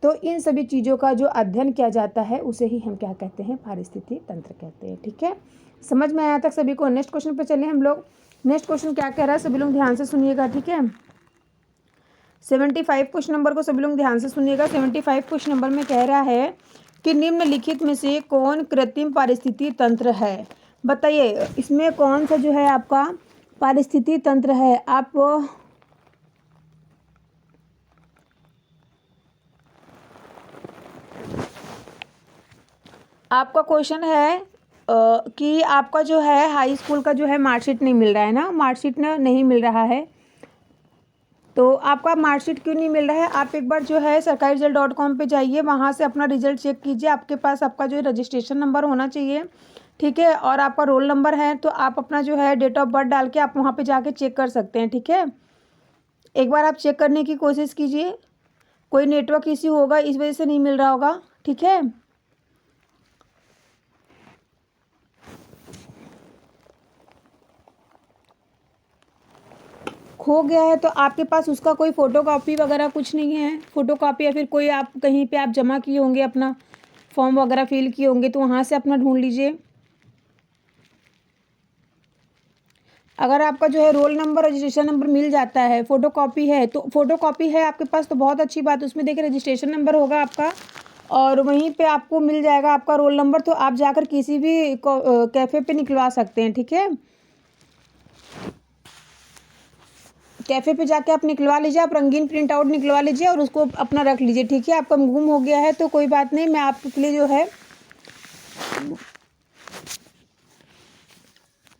S1: तो इन सभी चीज़ों का जो अध्ययन किया जाता है उसे ही हम क्या कहते हैं, पारिस्थितिकी तंत्र कहते हैं। ठीक है, समझ में आया तक सभी को। नेक्स्ट क्वेश्चन पे चले हम लोग। नेक्स्ट क्वेश्चन क्या कह रहा है, सभी लोग ध्यान से सुनिएगा। ठीक है, 75 क्वेश्चन नंबर को सभी लोग ध्यान से सुनिएगा। 75 क्वेश्चन नंबर में कह रहा है कि निम्नलिखित में से कौन कृत्रिम पारिस्थितिकी तंत्र है। बताइए इसमें कौन सा जो है आपका पारिस्थितिकी तंत्र है। आपका क्वेश्चन है कि आपका जो है हाई स्कूल का जो है मार्कशीट नहीं मिल रहा है ना, मार्कशीट नहीं मिल रहा है, तो आपका मार्कशीट क्यों नहीं मिल रहा है। आप एक बार जो है sarkariresult.com पे जाइए, वहाँ से अपना रिजल्ट चेक कीजिए। आपके पास आपका जो है रजिस्ट्रेशन नंबर होना चाहिए। ठीक है, और आपका रोल नंबर है, तो आप अपना जो है डेट ऑफ बर्थ डाल के आप वहाँ पे जाके चेक कर सकते हैं। ठीक है, एक बार आप चेक करने की कोशिश कीजिए, कोई नेटवर्क इश्यू होगा इस वजह से नहीं मिल रहा होगा। ठीक है, खो गया है तो आपके पास उसका कोई फ़ोटो कॉपी वगैरह कुछ नहीं है, फ़ोटो कॉपी, या फिर कोई आप कहीं पे आप जमा किए होंगे, अपना फॉर्म वगैरह फिल किए होंगे, तो वहाँ से अपना ढूंढ लीजिए। अगर आपका जो है रोल नंबर रजिस्ट्रेशन नंबर मिल जाता है, फ़ोटो कॉपी है, तो फ़ोटो कॉपी है आपके पास तो बहुत अच्छी बात, उसमें देखिए रजिस्ट्रेशन नंबर होगा आपका, और वहीं पे आपको मिल जाएगा आपका रोल नंबर, तो आप जाकर किसी भी कैफ़े पे निकलवा सकते हैं। ठीक है, कैफ़े पे जाके आप निकलवा लीजिए, आप रंगीन प्रिंट आउट निकलवा लीजिए और उसको अपना रख लीजिए। ठीक है, आपका गुम हो गया है तो कोई बात नहीं, मैं आपके लिए जो है,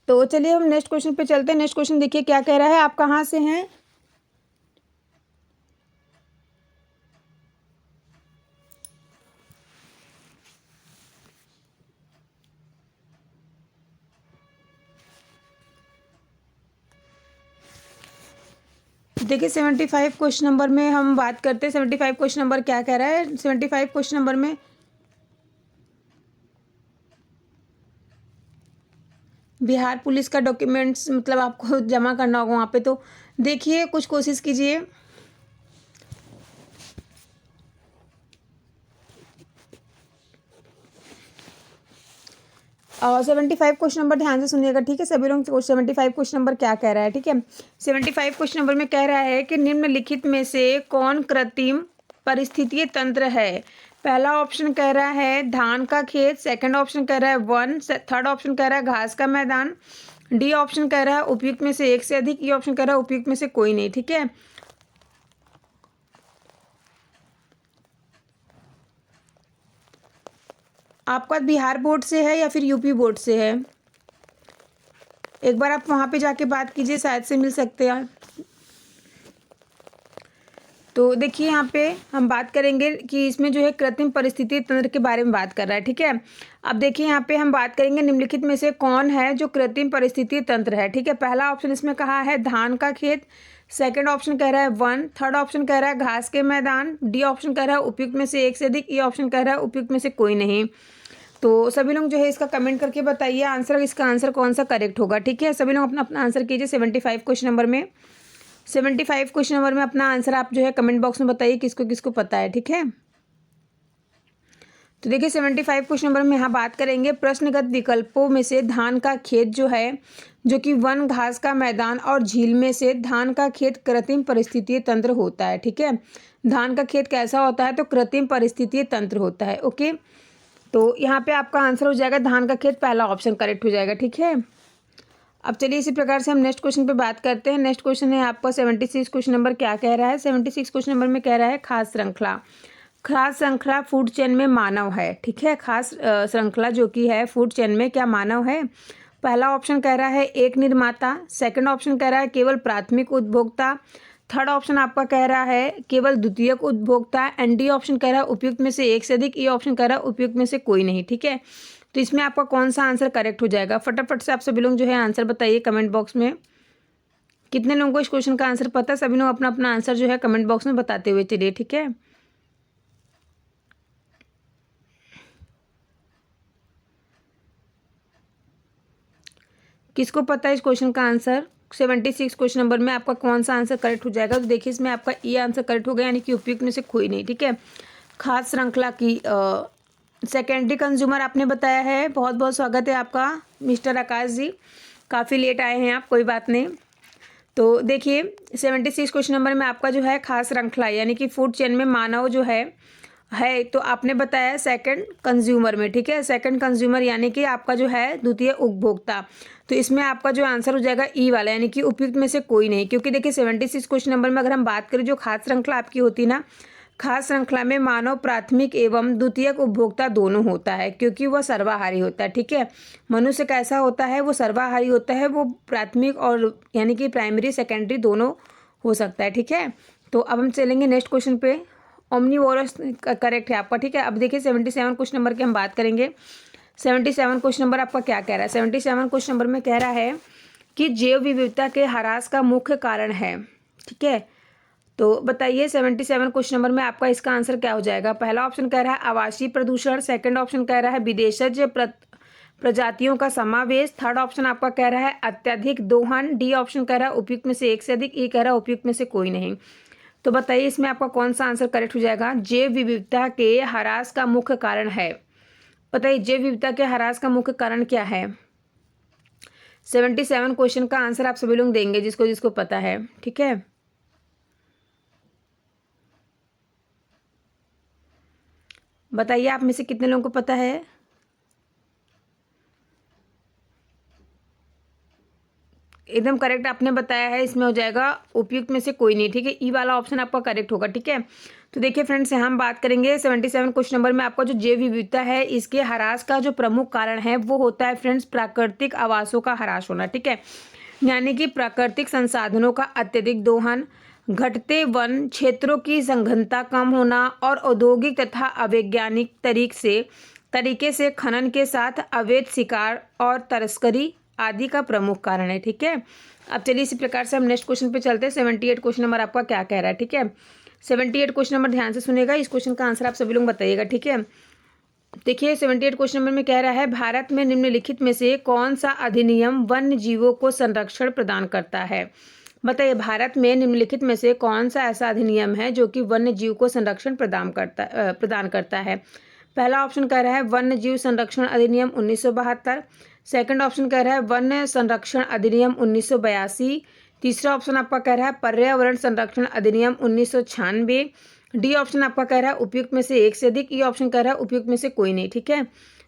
S1: तो चलिए हम नेक्स्ट क्वेश्चन पे चलते हैं। नेक्स्ट क्वेश्चन देखिए क्या कह रहा है, आप कहाँ से हैं। देखिए 75 क्वेश्चन नंबर में हम बात करते हैं। 75 क्वेश्चन नंबर क्या कह रहा है? 75 क्वेश्चन नंबर में बिहार पुलिस का डॉक्यूमेंट्स मतलब आपको जमा करना होगा वहाँ पे। तो देखिए कुछ कोशिश कीजिए। और 75 क्वेश्चन नंबर ध्यान से सुनिएगा, ठीक है सभी लोग। 75 क्वेश्चन नंबर क्या कह रहा है, ठीक है। 75 क्वेश्चन नंबर में कह रहा है कि निम्नलिखित में से कौन कृत्रिम पारिस्थितिकी तंत्र है? पहला ऑप्शन कह रहा है धान का खेत, सेकंड ऑप्शन कह रहा है वन, थर्ड ऑप्शन कह रहा है घास का मैदान, डी ऑप्शन कह रहा है उपयुक्त में से एक से अधिक, ई ऑप्शन कह रहा है उपयुक्त में से कोई नहीं, ठीक है। आपका बिहार बोर्ड से है या फिर यूपी बोर्ड से है? एक बार आप वहाँ पे जाके बात कीजिए, शायद से मिल सकते हैं। तो देखिए यहाँ पे हम बात करेंगे कि इसमें जो है कृत्रिम परिस्थिति तंत्र के बारे में बात कर रहा है, ठीक है। अब देखिए यहाँ पे हम बात करेंगे निम्नलिखित में से कौन है जो कृत्रिम परिस्थिति तंत्र है, ठीक है। पहला ऑप्शन इसमें कहा है धान का खेत, सेकंड ऑप्शन कह रहा है वन, थर्ड ऑप्शन कह रहा है घास के मैदान, डी ऑप्शन कह रहा है उपयुक्त में से एक से अधिक, ई ऑप्शन कह रहा है उपयुक्त में से कोई नहीं। तो सभी लोग जो है इसका कमेंट करके बताइए आंसर, इसका आंसर कौन सा करेक्ट होगा, ठीक है। सभी लोग अपना अपना आंसर कीजिए 75 क्वेश्चन नंबर में। 75 क्वेश्चन नंबर में अपना आंसर आप जो है कमेंट बॉक्स में बताइए किसको किसको पता है, ठीक है। तो देखिए 75 क्वेश्चन नंबर में यहाँ बात करेंगे प्रश्नगत विकल्पों में से धान का खेत जो है, जो कि वन, घास का मैदान और झील में से धान का खेत कृत्रिम परिस्थितिकीय तंत्र होता है, ठीक है। धान का खेत कैसा होता है? तो कृत्रिम परिस्थितिकीय तंत्र होता है, ओके। तो यहाँ पे आपका आंसर हो जाएगा धान का खेत, पहला ऑप्शन करेक्ट हो जाएगा, ठीक है। अब चलिए इसी प्रकार से हम नेक्स्ट क्वेश्चन पे बात करते हैं। नेक्स्ट क्वेश्चन है आपका 76 क्वेश्चन नंबर क्या कह रहा है? 76 क्वेश्चन नंबर में कह रहा है खाद्य श्रृंखला। खाद्य श्रृंखला फूड चेन में मानव है, ठीक है। खाद्य श्रृंखला जो कि है फूड चेन में क्या मानव है? पहला ऑप्शन कह रहा है एक निर्माता, सेकंड ऑप्शन कह रहा है केवल प्राथमिक उपभोक्ता, थर्ड ऑप्शन आपका कह रहा है केवल द्वितीयक उपभोक्ता, एंड डी ऑप्शन कह रहा है उपयुक्त में से एक से अधिक, ई ऑप्शन कह रहा है उपयुक्त में से कोई नहीं, ठीक है। तो इसमें आपका कौन सा आंसर करेक्ट हो जाएगा? फटाफट से आप सभी लोग जो है आंसर बताइए कमेंट बॉक्स में। कितने लोगों को इस क्वेश्चन का आंसर पता है? सभी लोग अपना अपना आंसर जो है कमेंट बॉक्स में बताते हुए चलिए, ठीक है। किसको पता है इस क्वेश्चन का आंसर? 76 क्वेश्चन नंबर में आपका कौन सा आंसर करेक्ट हो जाएगा? तो देखिए इसमें आपका ये आंसर करेक्ट हो गया, यानी कि उपयुक्त में से कोई नहीं, ठीक है। खाद्य श्रृंखला की सेकेंडरी कंज्यूमर आपने बताया है। बहुत बहुत स्वागत है आपका मिस्टर आकाश जी, काफ़ी लेट आए हैं आप, कोई बात नहीं। तो देखिए 76 क्वेश्चन नंबर में आपका जो है खाद्य श्रृंखला यानी कि फूड चेन में मानव जो है तो आपने बताया सेकंड कंज्यूमर में, ठीक है। सेकंड कंज्यूमर यानी कि आपका जो है द्वितीय उपभोक्ता। तो इसमें आपका जो आंसर हो जाएगा ई वाला, यानी कि उपयुक्त में से कोई नहीं। क्योंकि देखिए 76 क्वेश्चन नंबर में अगर हम बात करें जो खाद्य श्रृंखला आपकी होती ना, खाद्य श्रृंखला में मानव प्राथमिक एवं द्वितीयक उपभोक्ता दोनों होता है, क्योंकि वह सर्वाहारी होता है, ठीक है। मनुष्य कैसा होता है? वो सर्वाहारी होता है, वो प्राथमिक और यानी कि प्राइमरी सेकेंडरी दोनों हो सकता है, ठीक है। तो अब हम चलेंगे नेक्स्ट क्वेश्चन पे। ओमनीवोरस करेक्ट है आपका, ठीक है। अब देखिए 77 क्वेश्चन नंबर की हम बात करेंगे। 77 क्वेश्चन नंबर आपका क्या कह रहा है? 77 क्वेश्चन नंबर में कह रहा है कि जैव विविधता के ह्रास का मुख्य कारण है, ठीक है। तो बताइए 77 क्वेश्चन नंबर में आपका इसका आंसर क्या हो जाएगा? पहला ऑप्शन कह रहा है आवासीय प्रदूषण, सेकंड ऑप्शन कह रहा है विदेशज प्रजातियों का समावेश, थर्ड ऑप्शन आपका कह रहा है अत्यधिक दोहन, डी ऑप्शन कह रहा है उपयुक्त में से एक से अधिक, ई कह रहा है उपयुक्त में से कोई नहीं। तो बताइए इसमें आपका कौन सा आंसर करेक्ट हो जाएगा? जैव विविधता के ह्रास का मुख्य कारण है। बताइए जैव विविधता के ह्रास का मुख्य कारण क्या है? 77 क्वेश्चन का आंसर आप सभी लोग देंगे जिसको जिसको पता है, ठीक है। बताइए आप में से कितने लोगों को पता है? एकदम करेक्ट आपने बताया है, इसमें हो जाएगा उपयुक्त में से कोई नहीं, ठीक है। ई वाला ऑप्शन आपका करेक्ट होगा, ठीक है। तो देखिए फ्रेंड्स यहाँ हम बात करेंगे 77 क्वेश्चन नंबर में आपका जो जैव विविधता है इसके ह्रास का जो प्रमुख कारण है वो होता है फ्रेंड्स प्राकृतिक आवासों का ह्रास होना, ठीक है। यानी कि प्राकृतिक संसाधनों का अत्यधिक दोहन, घटते वन क्षेत्रों की सघनता कम होना और औद्योगिक तथा अवैज्ञानिक तरीके से खनन के साथ अवैध शिकार और तस्करी आदि का प्रमुख कारण है। ठीक है, अब चलिए इसी प्रकार से हम नेक्स्ट क्वेश्चन पे चलते हैं। 78 क्वेश्चन नंबर आपका क्या कह रहा है। ठीक है, 78 क्वेश्चन नंबर ध्यान से सुनेगा, इस क्वेश्चन का आंसर आप सभी लोग बताइएगा। ठीक है, देखिए 78 क्वेश्चन नंबर में कह रहा है, भारत में निम्नलिखित में से कौन सा अधिनियम वन्य जीवों को संरक्षण प्रदान करता है। बताइए, भारत में निम्नलिखित में से कौन सा ऐसा अधिनियम है जो कि वन्य जीव को संरक्षण प्रदान करता है। पहला ऑप्शन कह रहा है वन्य जीव संरक्षण अधिनियम 1972। सेकंड ऑप्शन कह रहा है वन्य संरक्षण अधिनियम 1982। तीसरा ऑप्शन आपका कह रहा है पर्यावरण संरक्षण अधिनियम 1996। डी ऑप्शन आपका कह रहा है उपयुक्त में से एक से अधिक। ई ऑप्शन कह रहा है उपयुक्त में से कोई नहीं। ठीक है,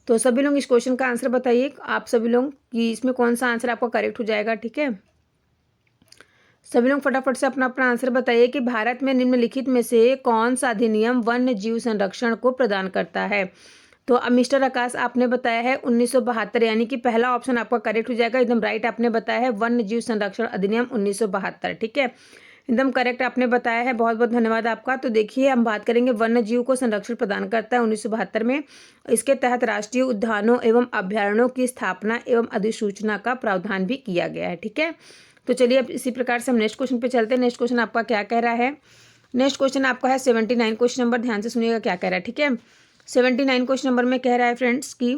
S1: तो सभी लोग इस क्वेश्चन का आंसर बताइए आप सभी लोग कि इसमें कौन सा आंसर आपका करेक्ट हो जाएगा। ठीक है, सभी लोग फटाफट से अपना अपना आंसर बताइए कि भारत में निम्नलिखित में से कौन सा अधिनियम वन्य जीव संरक्षण को प्रदान करता है। तो अब मिस्टर आकाश आपने बताया है 1972, यानी कि पहला ऑप्शन आपका करेक्ट हो जाएगा। एकदम राइट आपने बताया है वन्य जीव संरक्षण अधिनियम 1972। ठीक है, एकदम करेक्ट आपने बताया है, बहुत बहुत धन्यवाद आपका। तो देखिए हम बात करेंगे वन्य जीव को संरक्षण प्रदान करता है 1972 में। इसके तहत राष्ट्रीय उद्यानों एवं अभ्यारण्यों की स्थापना एवं अधिसूचना का प्रावधान भी किया गया है। ठीक है, तो चलिए अब इसी प्रकार से हम नेक्स्ट क्वेश्चन पे चलते हैं। नेक्स्ट क्वेश्चन आपका क्या कह रहा है। नेक्स्ट क्वेश्चन आपका है 79 क्वेश्चन नंबर, ध्यान से सुनिएगा क्या कह रहा है। ठीक है, 79 क्वेश्चन नंबर में कह रहा है फ्रेंड्स की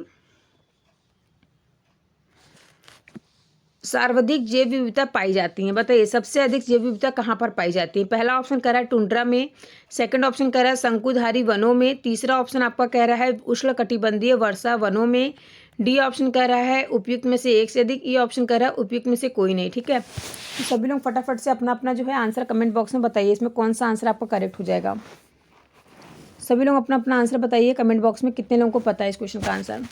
S1: सर्वाधिक जैव विविधता पाई जाती है। बताइए सबसे अधिक जैव विविधता कहाँ पर पाई जाती है। पहला ऑप्शन कह रहा है टुंड्रा में। सेकंड ऑप्शन कह रहा है शंकुधारी वनों में। तीसरा ऑप्शन आपका कह रहा है उष्णकटिबंधीय वर्षा वनों में। डी ऑप्शन कह रहा है उपयुक्त में से एक से अधिक। ई ऑप्शन कह रहा है उपयुक्त में से कोई नहीं। ठीक है, तो सभी लोग फटाफट से अपना अपना जो है आंसर कमेंट बॉक्स में बताइए, इसमें कौन सा आंसर आपका करेक्ट हो जाएगा। सभी लोग अपना अपना आंसर बताइए कमेंट बॉक्स में, कितने लोगों को पता है इस क्वेश्चन का आंसर।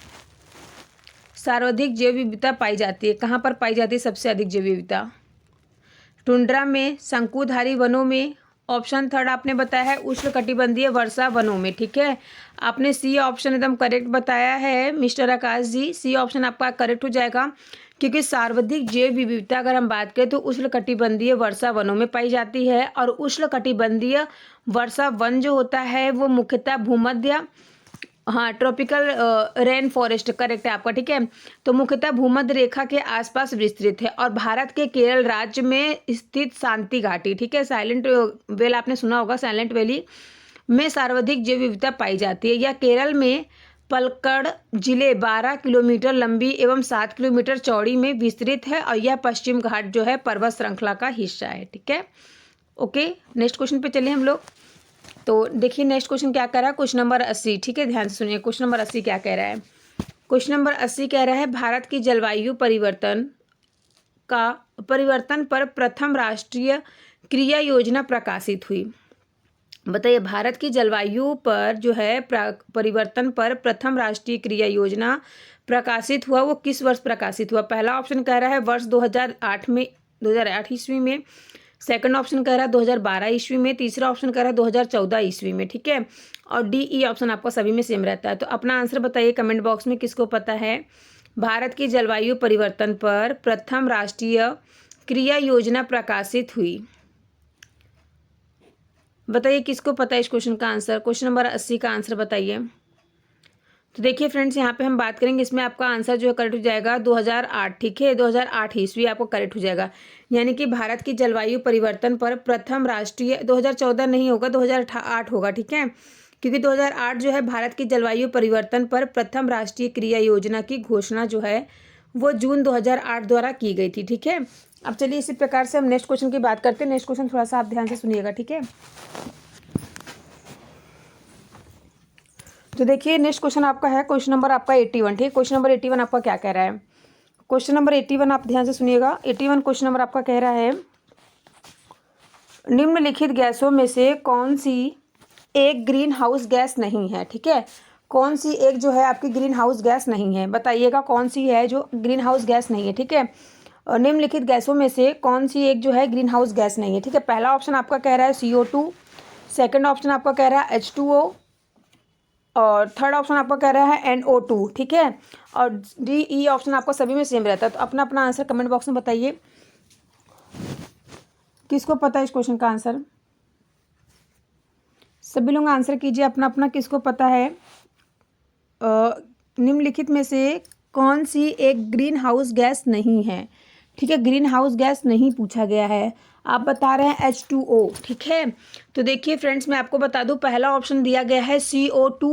S1: सर्वाधिक जैव विविधता पाई जाती है, कहाँ पर पाई जाती है सबसे अधिक जैव विविधता। टुंड्रा में, शंकुधारी वनों में। ऑप्शन थर्ड आपने बताया है उष्णकटिबंधीय वर्षा वनों में। ठीक है, आपने सी ऑप्शन एकदम करेक्ट बताया है मिस्टर आकाश जी। सी ऑप्शन आपका करेक्ट हो जाएगा, क्योंकि सर्वाधिक जैव विविधता अगर हम बात करें तो उष्णकटिबंधीय वर्षा वनों में पाई जाती है। और उष्णकटिबंधीय वर्षा वन जो होता है वो मुख्यतः भूमध्य, हाँ ट्रॉपिकल रेन फॉरेस्ट करेक्ट है आपका। ठीक है, तो मुख्यतः भूमध्य रेखा के आसपास विस्तृत है और भारत के केरल राज्य में स्थित शांति घाटी, ठीक है, साइलेंट वेल आपने सुना होगा, साइलेंट वैली में सर्वाधिक जैव विविधता पाई जाती है। यह केरल में पलक्कड़ जिले 12 किलोमीटर लंबी एवं 7 किलोमीटर चौड़ी में विस्तृत है और यह पश्चिम घाट जो है पर्वत श्रृंखला का हिस्सा है। ठीक है, ओके, नेक्स्ट क्वेश्चन पे चलिए हम लोग। तो देखिए नेक्स्ट क्वेश्चन क्या कह रहा है, क्वेश्चन नंबर 80। ठीक है, ध्यान से सुनिए क्वेश्चन नंबर 80 क्या कह रहा है। क्वेश्चन नंबर 80 कह रहा है भारत की जलवायु परिवर्तन पर प्रथम राष्ट्रीय क्रिया योजना प्रकाशित हुई। बताइए भारत की जलवायु पर जो है परिवर्तन पर प्रथम राष्ट्रीय क्रिया योजना प्रकाशित हुआ, वो किस वर्ष प्रकाशित हुआ। पहला ऑप्शन कह रहा है वर्ष 2008 ईस्वी में। सेकंड ऑप्शन कह रहा है 2012 ईस्वी में। तीसरा ऑप्शन कह रहा है 2014 ईस्वी में। ठीक है, और डी ई ऑप्शन आपका सभी में सेम रहता है। तो अपना आंसर बताइए कमेंट बॉक्स में, किसको पता है भारत की जलवायु परिवर्तन पर प्रथम राष्ट्रीय क्रिया योजना प्रकाशित हुई। बताइए किसको पता है इस क्वेश्चन का आंसर। क्वेश्चन नंबर 80 का आंसर बताइए। तो देखिए फ्रेंड्स यहाँ पे हम बात करेंगे, इसमें आपका आंसर जो है करेक्ट हो जाएगा 2008। ठीक है, 2008 ईस्वी आपको करेक्ट हो जाएगा, यानी कि भारत की जलवायु परिवर्तन पर प्रथम राष्ट्रीय, 2014 नहीं होगा 2008 होगा। ठीक है, क्योंकि 2008 जो है भारत की जलवायु परिवर्तन पर प्रथम राष्ट्रीय क्रिया योजना की घोषणा जो है वो जून 2008 द्वारा की गई थी। ठीक है, अब चलिए इसी प्रकार से हम नेक्स्ट क्वेश्चन की बात करते हैं। नेक्स्ट क्वेश्चन थोड़ा सा आप ध्यान से सुनिएगा। ठीक है, तो देखिए नेक्स्ट क्वेश्चन आपका है क्वेश्चन नंबर आपका 81। ठीक है, क्वेश्चन नंबर 81 आपका क्या कह रहा है। क्वेश्चन नंबर 81 आप ध्यान से सुनिएगा। 81 क्वेश्चन नंबर आपका कह रहा है निम्नलिखित गैसों में से कौन सी एक ग्रीन हाउस गैस नहीं है। ठीक है, कौन सी एक जो है आपकी ग्रीन हाउस गैस नहीं है, बताइएगा कौन सी है जो ग्रीन हाउस गैस नहीं है। ठीक है, निम्नलिखित गैसों में से कौन सी एक जो है ग्रीन हाउस गैस नहीं है। ठीक है, पहला ऑप्शन आपका कह रहा है CO2। सेकंड ऑप्शन आपका कह रहा है H2O और थर्ड ऑप्शन आपका कह रहा है NO2। ठीक है, और डी ई ऑप्शन आपका सभी में सेम रहता है। तो अपना अपना आंसर कमेंट बॉक्स में बताइए किसको पता है इस क्वेश्चन का आंसर। सभी लोग आंसर कीजिए अपना अपना, किसको पता है निम्नलिखित में से कौन सी एक ग्रीन हाउस गैस नहीं है? ठीक है, ग्रीन हाउस गैस नहीं पूछा गया है, आप बता रहे हैं H2O। ठीक है, तो देखिए फ्रेंड्स मैं आपको बता दूं, पहला ऑप्शन दिया गया है CO2,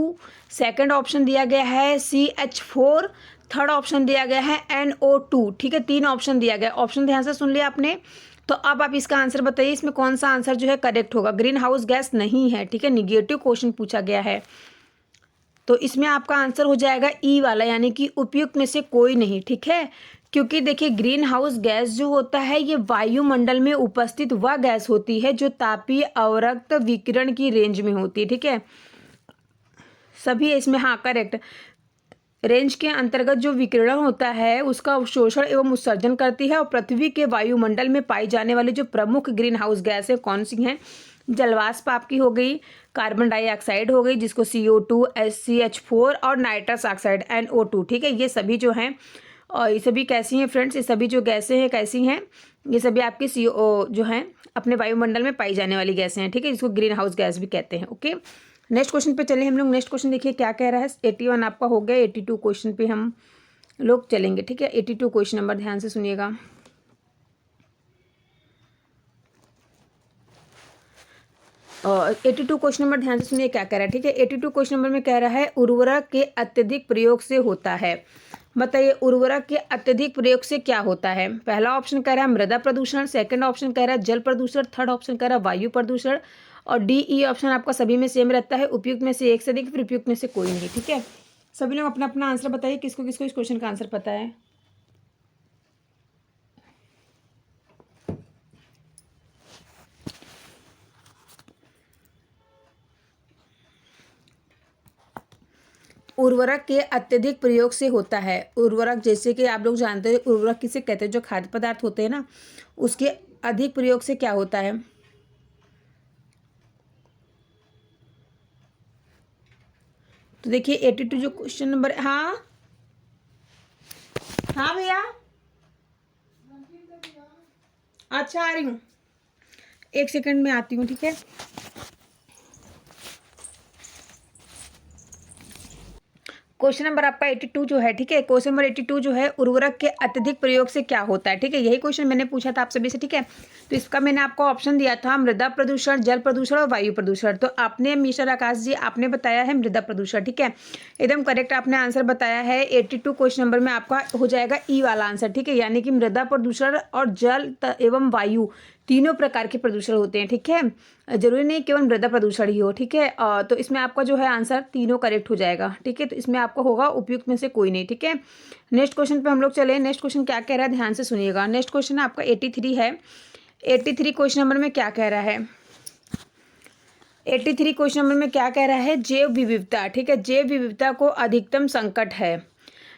S1: सेकंड ऑप्शन दिया गया है CH4, थर्ड ऑप्शन दिया गया है NO2। ठीक है, 3 ऑप्शन दिया गया। ऑप्शन ध्यान से सुन लिया आपने। तो अब आप इसका आंसर बताइए, इसमें कौन सा आंसर जो है करेक्ट होगा? ग्रीन हाउस गैस नहीं है। ठीक है, निगेटिव क्वेश्चन पूछा गया है, तो इसमें आपका आंसर हो जाएगा ई वाला, यानी कि उपयुक्त में से कोई नहीं। ठीक है, क्योंकि देखिए ग्रीन हाउस गैस जो होता है ये वायुमंडल में उपस्थित वह गैस होती है जो तापीय अवरक्त विकिरण की रेंज में होती है। ठीक है, सभी इसमें हाँ करेक्ट, रेंज के अंतर्गत जो विकिरण होता है उसका अवशोषण एवं उत्सर्जन करती है। और पृथ्वी के वायुमंडल में पाई जाने वाली जो प्रमुख ग्रीन हाउस गैस है कौन सी हैं? जलवाष्प आपकी हो गई, कार्बन डाइऑक्साइड हो गई जिसको CO2, CH4 और नाइट्रस ऑक्साइड NO2। ठीक है, ये सभी जो हैं और ये सभी कैसी हैं फ्रेंड्स? ये सभी जो गैसें हैं कैसी हैं? ये सभी आपकी CO जो हैं अपने वायुमंडल में पाई जाने वाली गैसें हैं। ठीक है, जिसको ग्रीन हाउस गैस भी कहते हैं। ओके, नेक्स्ट क्वेश्चन पे चले हम लोग। नेक्स्ट क्वेश्चन देखिए क्या कह रहा है। 81 आपका हो गया, 82 क्वेश्चन पे हम लोग चलेंगे। ठीक है, 82 क्वेश्चन नंबर ध्यान से सुनिएगा। और 82 क्वेश्चन नंबर ध्यान से सुनिए क्या कह रहा है। ठीक है, 82 क्वेश्चन नंबर में कह रहा है उर्वरक के अत्यधिक प्रयोग से होता है। बताइए उर्वरक के अत्यधिक प्रयोग से क्या होता है? पहला ऑप्शन कह रहा है मृदा प्रदूषण, सेकंड ऑप्शन कह रहा है जल प्रदूषण, थर्ड ऑप्शन कह रहा है वायु प्रदूषण, और DE ऑप्शन आपका सभी में सेम रहता है, उपयुक्त में से एक से अधिक, फिर उपयुक्त में से कोई नहीं। ठीक है, सभी लोग अपना अपना आंसर बताइए, किसको किसको इस क्वेश्चन का आंसर पता है। उर्वरक के अत्यधिक प्रयोग से होता है। उर्वरक जैसे कि आप लोग जानते हैं उर्वरक किसे कहते हैं? जो खाद्य पदार्थ होते हैं ना, उसके अधिक प्रयोग से क्या होता है? तो देखिए 82 जो क्वेश्चन नंबर, हाँ हाँ भैया, अच्छा आ रही हूँ, 1 सेकंड में आती हूँ। ठीक है, क्वेश्चन नंबर आपका 82 जो है, ठीक है, क्वेश्चन नंबर 82 जो है उर्वरक के अत्यधिक प्रयोग से क्या होता है। ठीक है, यही क्वेश्चन मैंने पूछा था आप सभी से। ठीक है, तो इसका मैंने आपको ऑप्शन दिया था मृदा प्रदूषण, जल प्रदूषण और वायु प्रदूषण। तो आपने मिस्टर आकाश जी आपने बताया है मृदा प्रदूषण। ठीक है, एकदम करेक्ट आपने आंसर बताया है। 82 क्वेश्चन नंबर में आपका हो जाएगा ई वाला आंसर। ठीक है, यानी कि मृदा प्रदूषण और जल एवं वायु तीनों प्रकार के प्रदूषण होते हैं। ठीक है, जरूरी नहीं केवल मृदा प्रदूषण ही हो। ठीक है, तो इसमें आपका जो है आंसर तीनों करेक्ट हो जाएगा। ठीक है, तो इसमें आपका होगा उपयुक्त में से कोई नहीं। ठीक है, नेक्स्ट क्वेश्चन पे हम लोग चले। नेक्स्ट क्वेश्चन क्या कह रहा है ध्यान से सुनिएगा। नेक्स्ट क्वेश्चन आपका 83 है। 83 क्वेश्चन नंबर में क्या कह रहा है? 83 क्वेश्चन नंबर में क्या कह रहा है? जैव विविधता। ठीक है, जैव विविधता को अधिकतम संकट है।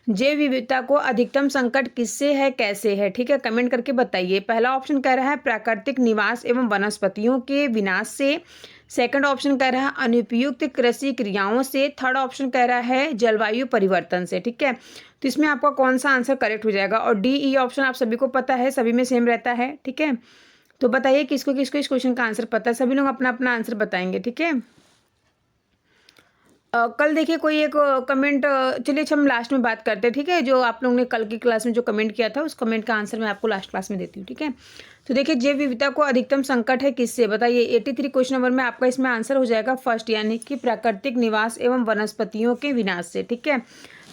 S1: जैव विविधता को अधिकतम संकट किससे है, कैसे है? ठीक है, कमेंट करके बताइए। पहला ऑप्शन कह रहा है प्राकृतिक निवास एवं वनस्पतियों के विनाश से, सेकंड ऑप्शन कह रहा है अनुपयुक्त कृषि क्रियाओं से, थर्ड ऑप्शन कह रहा है जलवायु परिवर्तन से। ठीक है, तो इसमें आपका कौन सा आंसर करेक्ट हो जाएगा? और DE ऑप्शन आप सभी को पता है, सभी में सेम रहता है। ठीक है, तो बताइए किसको किसको इस क्वेश्चन का आंसर पता है। सभी लोग अपना अपना आंसर बताएंगे। ठीक है, कल देखिए कोई एक कमेंट, चलिए अच्छा हम लास्ट में बात करते हैं। ठीक है, जो आप लोगों ने कल की क्लास में जो कमेंट किया था उस कमेंट का आंसर मैं आपको लास्ट क्लास में देती हूँ। ठीक है, तो देखिए जैव विविधता को अधिकतम संकट है किससे? बताइए 83 क्वेश्चन नंबर में आपका इसमें आंसर हो जाएगा फर्स्ट, यानी कि प्राकृतिक निवास एवं वनस्पतियों के विनाश से। ठीक है,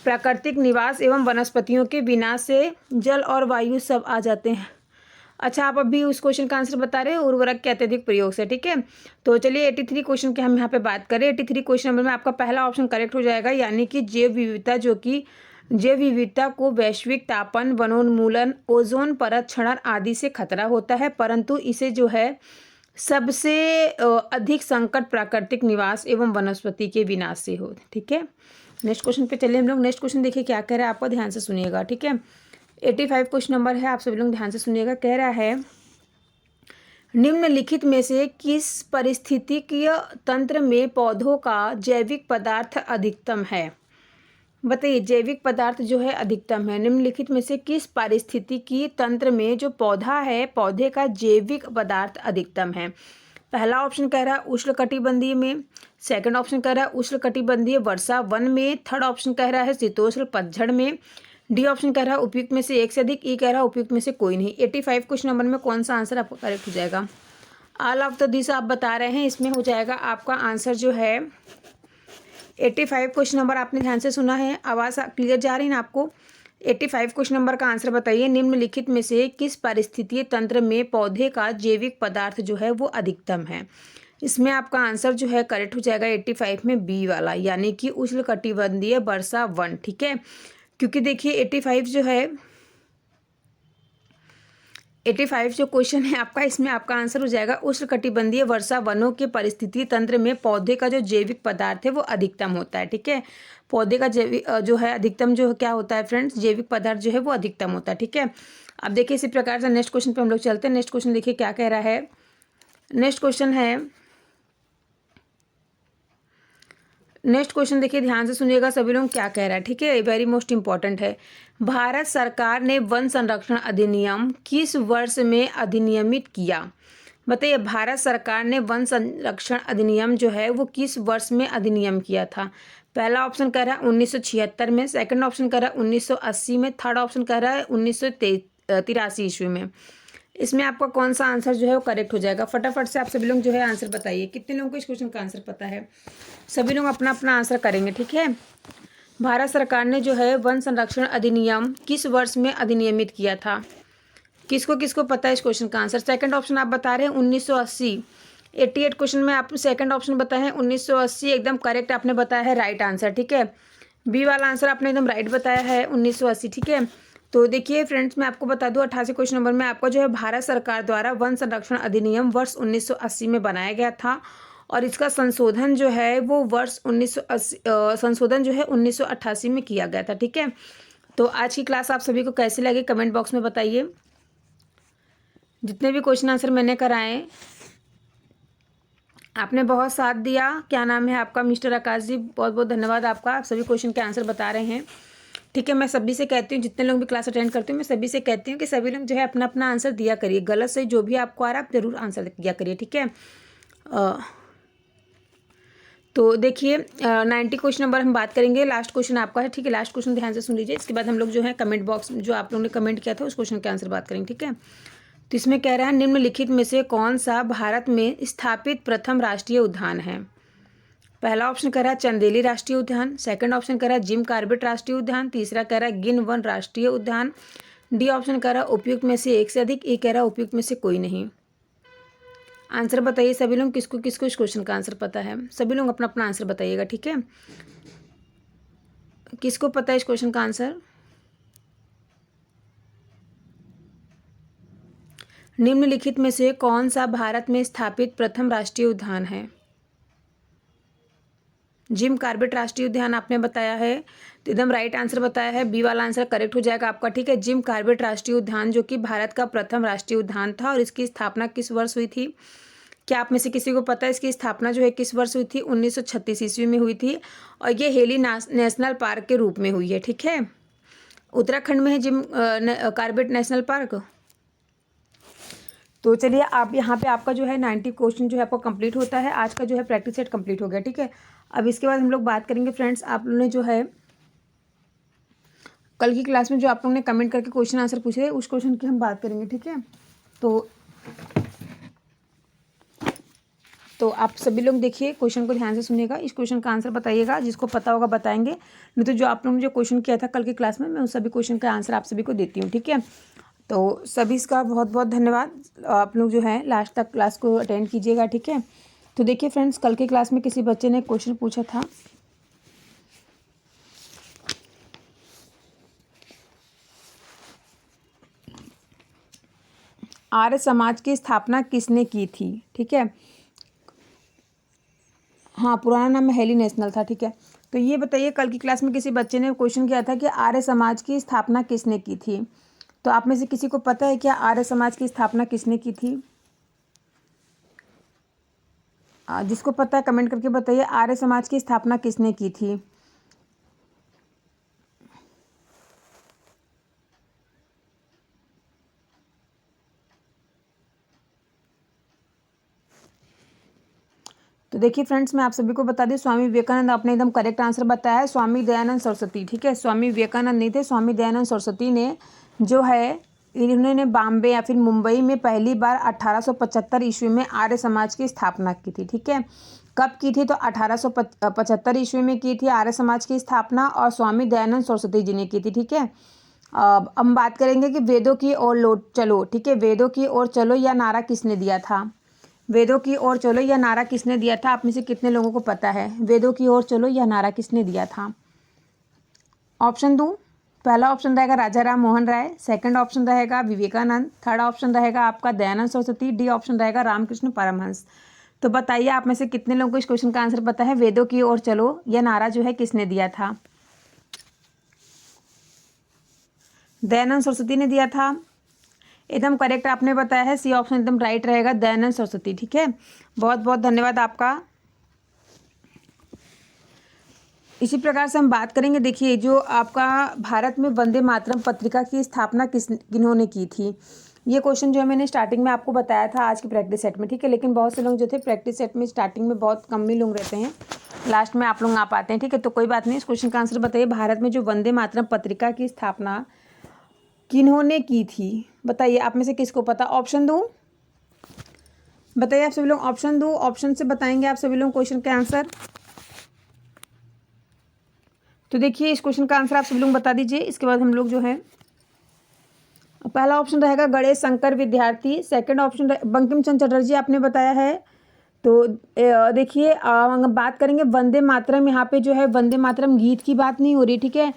S1: प्राकृतिक निवास एवं वनस्पतियों के विनाश से जल और वायु सब आ जाते हैं। अच्छा, आप अभी उस क्वेश्चन का आंसर बता रहे हैं उर्वरक के अत्यधिक प्रयोग से। ठीक है, तो चलिए 83 क्वेश्चन के हम यहाँ पे बात करें। 83 क्वेश्चन नंबर में आपका पहला ऑप्शन करेक्ट हो जाएगा, यानी कि जैव विविधता, जो कि जैव विविधता को वैश्विक तापन, वनोन्मूलन, ओजोन परत क्षरण आदि से खतरा होता है, परंतु इसे जो है सबसे अधिक संकट प्राकृतिक निवास एवं वनस्पति के विनाश से हो। ठीक है, नेक्स्ट क्वेश्चन पे चलिए हम लोग। नेक्स्ट क्वेश्चन देखिए क्या कह रहा है, आपको ध्यान से सुनिएगा। ठीक है, 85 क्वेश्चन नंबर है, आप सभी लोग ध्यान से सुनिएगा। कह रहा है निम्नलिखित में से किस पारिस्थितिकीय तंत्र में पौधों का जैविक पदार्थ अधिकतम है? बताइए जैविक पदार्थ जो है अधिकतम है, निम्नलिखित में से किस पारिस्थितिकीय तंत्र में जो पौधा है पौधे का जैविक पदार्थ अधिकतम है? पहला ऑप्शन कह रहा है उष्णकटिबंधीय में, सेकंड ऑप्शन कह रहा है उष्णकटिबंधीय वर्षा वन में, थर्ड ऑप्शन कह रहा है शीतोष्ण पतझड़ में, डी ऑप्शन कह रहा है उपयुक्त में से एक से अधिक, ई कह रहा है उपयुक्त में से कोई नहीं। 85 क्वेश्चन नंबर में कौन सा आंसर आपका करेक्ट हो जाएगा? ऑल ऑफ द दिस आप बता रहे हैं, इसमें हो जाएगा आपका आंसर जो है 85 क्वेश्चन नंबर। आपने ध्यान से सुना है, आवाज़ क्लियर जा रही है ना आपको? 85 क्वेश्चन नंबर का आंसर बताइए, निम्नलिखित में से किस पारिस्थितिकीय तंत्र में पौधे का जैविक पदार्थ जो है वो अधिकतम है? इसमें आपका आंसर जो है करेक्ट हो जाएगा 85 में बी वाला, यानी कि उष्णकटिबंधीय वर्षा वन। ठीक है, क्योंकि देखिए 85 जो है 85 जो क्वेश्चन है आपका, इसमें आपका आंसर हो जाएगा उष्णकटिबंधीय वर्षा वनों के परिस्थिति तंत्र में पौधे का जो जैविक पदार्थ है वो अधिकतम होता है। ठीक है, पौधे का जैविक जो है अधिकतम जो क्या होता है फ्रेंड्स, जैविक पदार्थ जो है वो अधिकतम होता है। ठीक है, अब देखिए इसी प्रकार से नेक्स्ट क्वेश्चन पे हम लोग चलते हैं। नेक्स्ट क्वेश्चन देखिए क्या कह रहा है। नेक्स्ट क्वेश्चन देखिए ध्यान से सुनिएगा सभी लोग, क्या कह रहा है। ठीक है, वेरी मोस्ट इंपॉर्टेंट है। भारत सरकार ने वन संरक्षण अधिनियम किस वर्ष में अधिनियमित किया? बताइए, भारत सरकार ने वन संरक्षण अधिनियम जो है वो किस वर्ष में अधिनियम किया था? पहला ऑप्शन कह रहा है 1976 में, सेकंड ऑप्शन कह रहा है 1980 में, थर्ड ऑप्शन कह रहा है 1983 ईस्वी में। इसमें आपका कौन सा आंसर जो है वो करेक्ट हो जाएगा? फटाफट से आप सभी लोग जो है आंसर बताइए। कितने लोगों को इस क्वेश्चन का आंसर पता है? सभी लोग अपना अपना आंसर करेंगे। ठीक है, भारत सरकार ने जो है वन संरक्षण अधिनियम किस वर्ष में अधिनियमित किया था? किसको किसको पता है इस क्वेश्चन का आंसर? सेकंड ऑप्शन आप बता रहे हैं 1980। 88 क्वेश्चन में आप सेकंड ऑप्शन बताए हैं 1980, एकदम करेक्ट आपने बताया है, राइट आंसर। ठीक है, बी वाला आंसर आपने एकदम राइट बताया है 1980। ठीक है, तो देखिए फ्रेंड्स मैं आपको बता दूं 88 क्वेश्चन नंबर में आपका जो है भारत सरकार द्वारा वन संरक्षण अधिनियम वर्ष 1980 में बनाया गया था, और इसका संशोधन जो है वो वर्ष 1980 संशोधन जो है 1988 में किया गया था। ठीक है, तो आज की क्लास आप सभी को कैसी लगी कमेंट बॉक्स में बताइए। जितने भी क्वेश्चन आंसर मैंने कराए आपने बहुत साथ दिया। क्या नाम है आपका? मिस्टर आकाश जी, बहुत बहुत धन्यवाद आपका, आप सभी क्वेश्चन के आंसर बता रहे हैं। ठीक है, मैं सभी से कहती हूँ, जितने लोग भी क्लास अटेंड करती हूँ मैं सभी से कहती हूँ कि सभी लोग जो है अपना अपना आंसर दिया करिए, गलत सही जो भी आपको आ रहा है आप जरूर आंसर दिया करिए। ठीक है, तो देखिए 90 क्वेश्चन नंबर हम बात करेंगे, लास्ट क्वेश्चन आपका है। ठीक है, लास्ट क्वेश्चन ध्यान से सुन लीजिए, इसके बाद हम लोग जो है कमेंट बॉक्स जो आप लोगों ने कमेंट किया था उस क्वेश्चन के आंसर बात करेंगे। ठीक है, तो इसमें कह रहा है निम्नलिखित में से कौन सा भारत में स्थापित प्रथम राष्ट्रीय उद्यान है? पहला ऑप्शन कह रहा है चंदेली राष्ट्रीय उद्यान, सेकंड ऑप्शन कह रहा है जिम कॉर्बेट राष्ट्रीय उद्यान, तीसरा कह रहा है गिन वन राष्ट्रीय उद्यान, डी ऑप्शन कह रहा है उपयुक्त में से एक से अधिक, ई कह रहा है उपयुक्त में से कोई नहीं। आंसर बताइए सभी लोग, किसको किसको इस क्वेश्चन का आंसर पता है? सभी लोग अपना अपना आंसर बताइएगा। ठीक है, किसको पता है इस क्वेश्चन का आंसर? निम्नलिखित में से कौन सा भारत में स्थापित प्रथम राष्ट्रीय उद्यान है? जिम कॉर्बेट राष्ट्रीय उद्यान आपने बताया है, तो एकदम राइट आंसर बताया है, बी वाला आंसर करेक्ट हो जाएगा आपका। ठीक है, जिम कॉर्बेट राष्ट्रीय उद्यान जो कि भारत का प्रथम राष्ट्रीय उद्यान था, और इसकी स्थापना किस वर्ष हुई थी? क्या आप में से किसी को पता है इसकी स्थापना जो है किस वर्ष हुई थी? 1936 ईस्वी में हुई थी, और ये हेली नेशनल पार्क के रूप में हुई है। ठीक है, उत्तराखंड में है जिम कॉर्बेट नेशनल पार्क। तो चलिए आप यहाँ पे आपका जो है 90 क्वेश्चन जो है आपको कंप्लीट होता है, आज का जो है प्रैक्टिस सेट कंप्लीट हो गया। ठीक है, अब इसके बाद हम लोग बात करेंगे फ्रेंड्स, आप लोगों ने जो है कल की क्लास में जो आप लोगों ने कमेंट करके क्वेश्चन आंसर पूछे उस क्वेश्चन की हम बात करेंगे। ठीक है, तो आप सभी लोग देखिए क्वेश्चन को ध्यान से सुनिएगा, इस क्वेश्चन का आंसर बताइएगा, जिसको पता होगा बताएंगे, नहीं तो जो आप लोगों ने जो क्वेश्चन किया था कल की क्लास में मैं उस सभी क्वेश्चन का आंसर आप सभी को देती हूँ। ठीक है, तो सभी इसका बहुत बहुत धन्यवाद। आप लोग जो है लास्ट तक क्लास को अटेंड कीजिएगा। ठीक है, तो देखिए फ्रेंड्स कल की क्लास में किसी बच्चे ने क्वेश्चन पूछा था, आर्य समाज की स्थापना किसने की थी? ठीक है, हाँ पुराना नाम हेली नेशनल था। ठीक है, तो ये बताइए कल की क्लास में किसी बच्चे ने क्वेश्चन किया था कि आर्य समाज की स्थापना किसने की थी? तो आप में से किसी को पता है क्या आर्य समाज की स्थापना किसने की थी? जिसको पता है कमेंट करके बताइए, आर्य समाज की स्थापना किसने की थी? तो देखिए फ्रेंड्स, मैं आप सभी को बता दें, स्वामी विवेकानंद आपने एकदम करेक्ट आंसर बताया है, स्वामी दयानंद सरस्वती। ठीक है, स्वामी विवेकानंद नहीं थे, स्वामी दयानंद सरस्वती ने जो है, इन्होंने बॉम्बे या फिर मुंबई में पहली बार 1875 ईस्वी में आर्य समाज की स्थापना की थी। ठीक है, कब की थी? तो 1875 ईस्वी में की थी आर्य समाज की स्थापना, और स्वामी दयानंद सरस्वती जी ने की थी। ठीक है, अब हम बात करेंगे कि वेदों की ओर लौट चलो। ठीक है, वेदों की ओर चलो यह नारा किसने दिया था? वेदों की ओर चलो यह नारा किसने दिया था? आप में से कितने लोगों को पता है वेदों की ओर चलो यह नारा किसने दिया था? ऑप्शन दूं? पहला ऑप्शन रहेगा राजा राम मोहन राय, सेकंड ऑप्शन रहेगा विवेकानंद, थर्ड ऑप्शन रहेगा आपका दयानंद सरस्वती, डी ऑप्शन रहेगा रामकृष्ण परमहंस। तो बताइए आप में से कितने लोगों को इस क्वेश्चन का आंसर पता है? वेदों की ओर चलो यह नारा जो है किसने दिया था? दयानंद सरस्वती ने दिया था। एकदम करेक्ट आपने बताया है, सी ऑप्शन एकदम राइट रहेगा, दयानंद सरस्वती। ठीक है, बहुत बहुत धन्यवाद आपका। इसी प्रकार से हम बात करेंगे, देखिए जो आपका भारत में वंदे मातरम पत्रिका की स्थापना किन्होंने की थी? ये क्वेश्चन जो है मैंने स्टार्टिंग में आपको बताया था आज की प्रैक्टिस सेट में। ठीक है, लेकिन बहुत से लोग जो थे प्रैक्टिस सेट में स्टार्टिंग में बहुत कम ही लोग रहते हैं, लास्ट में आप लोग आ पाते हैं। ठीक है, तो कोई बात नहीं, इस क्वेश्चन का आंसर बताइए, भारत में जो वंदे मातरम पत्रिका की स्थापना किन्होंने की थी? बताइए आप में से किसको पता? ऑप्शन दूं? बताइए आप सभी लोग, ऑप्शन दूं? ऑप्शन से बताएंगे आप सभी लोग क्वेश्चन के आंसर। तो देखिए इस क्वेश्चन का आंसर आप सभी लोग बता दीजिए, इसके बाद हम लोग जो है, पहला ऑप्शन रहेगा गणेश शंकर विद्यार्थी, सेकंड ऑप्शन बंकिम चंद्र चटर्जी आपने बताया है। तो देखिए हम बात करेंगे वंदे मातरम, यहाँ पे जो है वंदे मातरम गीत की बात नहीं हो रही। ठीक है,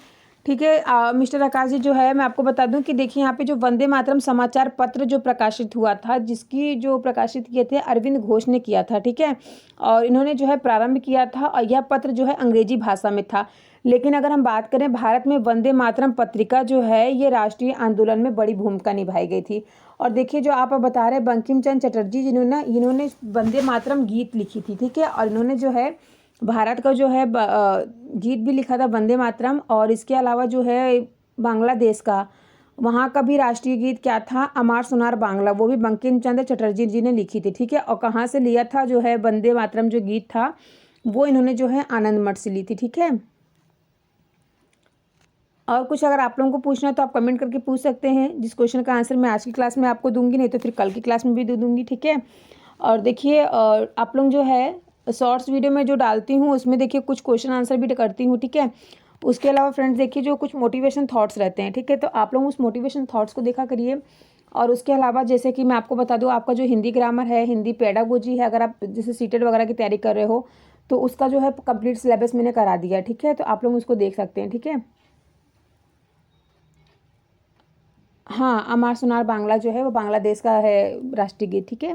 S1: ठीक है मिस्टर आकाश जी, जो है मैं आपको बता दूं कि देखिए यहाँ पे जो वंदे मातरम समाचार पत्र जो प्रकाशित हुआ था, जिसकी जो प्रकाशित किए थे अरविंद घोष ने किया था। ठीक है, और इन्होंने जो है प्रारंभ किया था, और यह पत्र जो है अंग्रेजी भाषा में था। लेकिन अगर हम बात करें भारत में वंदे मातरम पत्रिका जो है, ये राष्ट्रीय आंदोलन में बड़ी भूमिका निभाई गई थी। और देखिए जो आप बता रहे हैं बंकिम चंद्र चटर्जी जिन्होंने इन्होंने वंदे मातरम गीत लिखी थी। ठीक है, और इन्होंने जो है भारत का जो है गीत भी लिखा था वंदे मातरम, और इसके अलावा जो है बांग्लादेश का, वहाँ का भी राष्ट्रीय गीत क्या था? अमार सोनार बांग्ला, वो भी बंकिम चंद्र चटर्जी जी ने लिखी थी। ठीक है, और कहाँ से लिया था जो है वंदे मातरम जो गीत था, वो इन्होंने जो है आनंद मठ से ली थी। ठीक है, और कुछ अगर आप लोगों को पूछना है तो आप कमेंट करके पूछ सकते हैं, जिस क्वेश्चन का आंसर मैं आज की क्लास में आपको दूंगी, नहीं तो फिर कल की क्लास में भी दे दूंगी। ठीक है, और देखिए आप लोग जो है शॉर्ट्स वीडियो में जो डालती हूँ उसमें देखिए कुछ क्वेश्चन आंसर भी करती हूँ। ठीक है, उसके अलावा फ्रेंड्स देखिए जो कुछ मोटिवेशन थॉट्स रहते हैं। ठीक है, तो आप लोग उस मोटिवेशन थॉट्स को देखा करिए। और उसके अलावा जैसे कि मैं आपको बता दूँ, आपका जो हिंदी ग्रामर है, हिंदी पेडागोजी है, अगर आप जैसे सीटेट वगैरह की तैयारी कर रहे हो तो उसका जो है कंप्लीट सिलेबस मैंने करा दिया है। ठीक है, तो आप लोग उसको देख सकते हैं। ठीक है, हाँ, अमार सोनार बांग्ला जो है वो बांग्लादेश का है राष्ट्रीय गीत। ठीक है,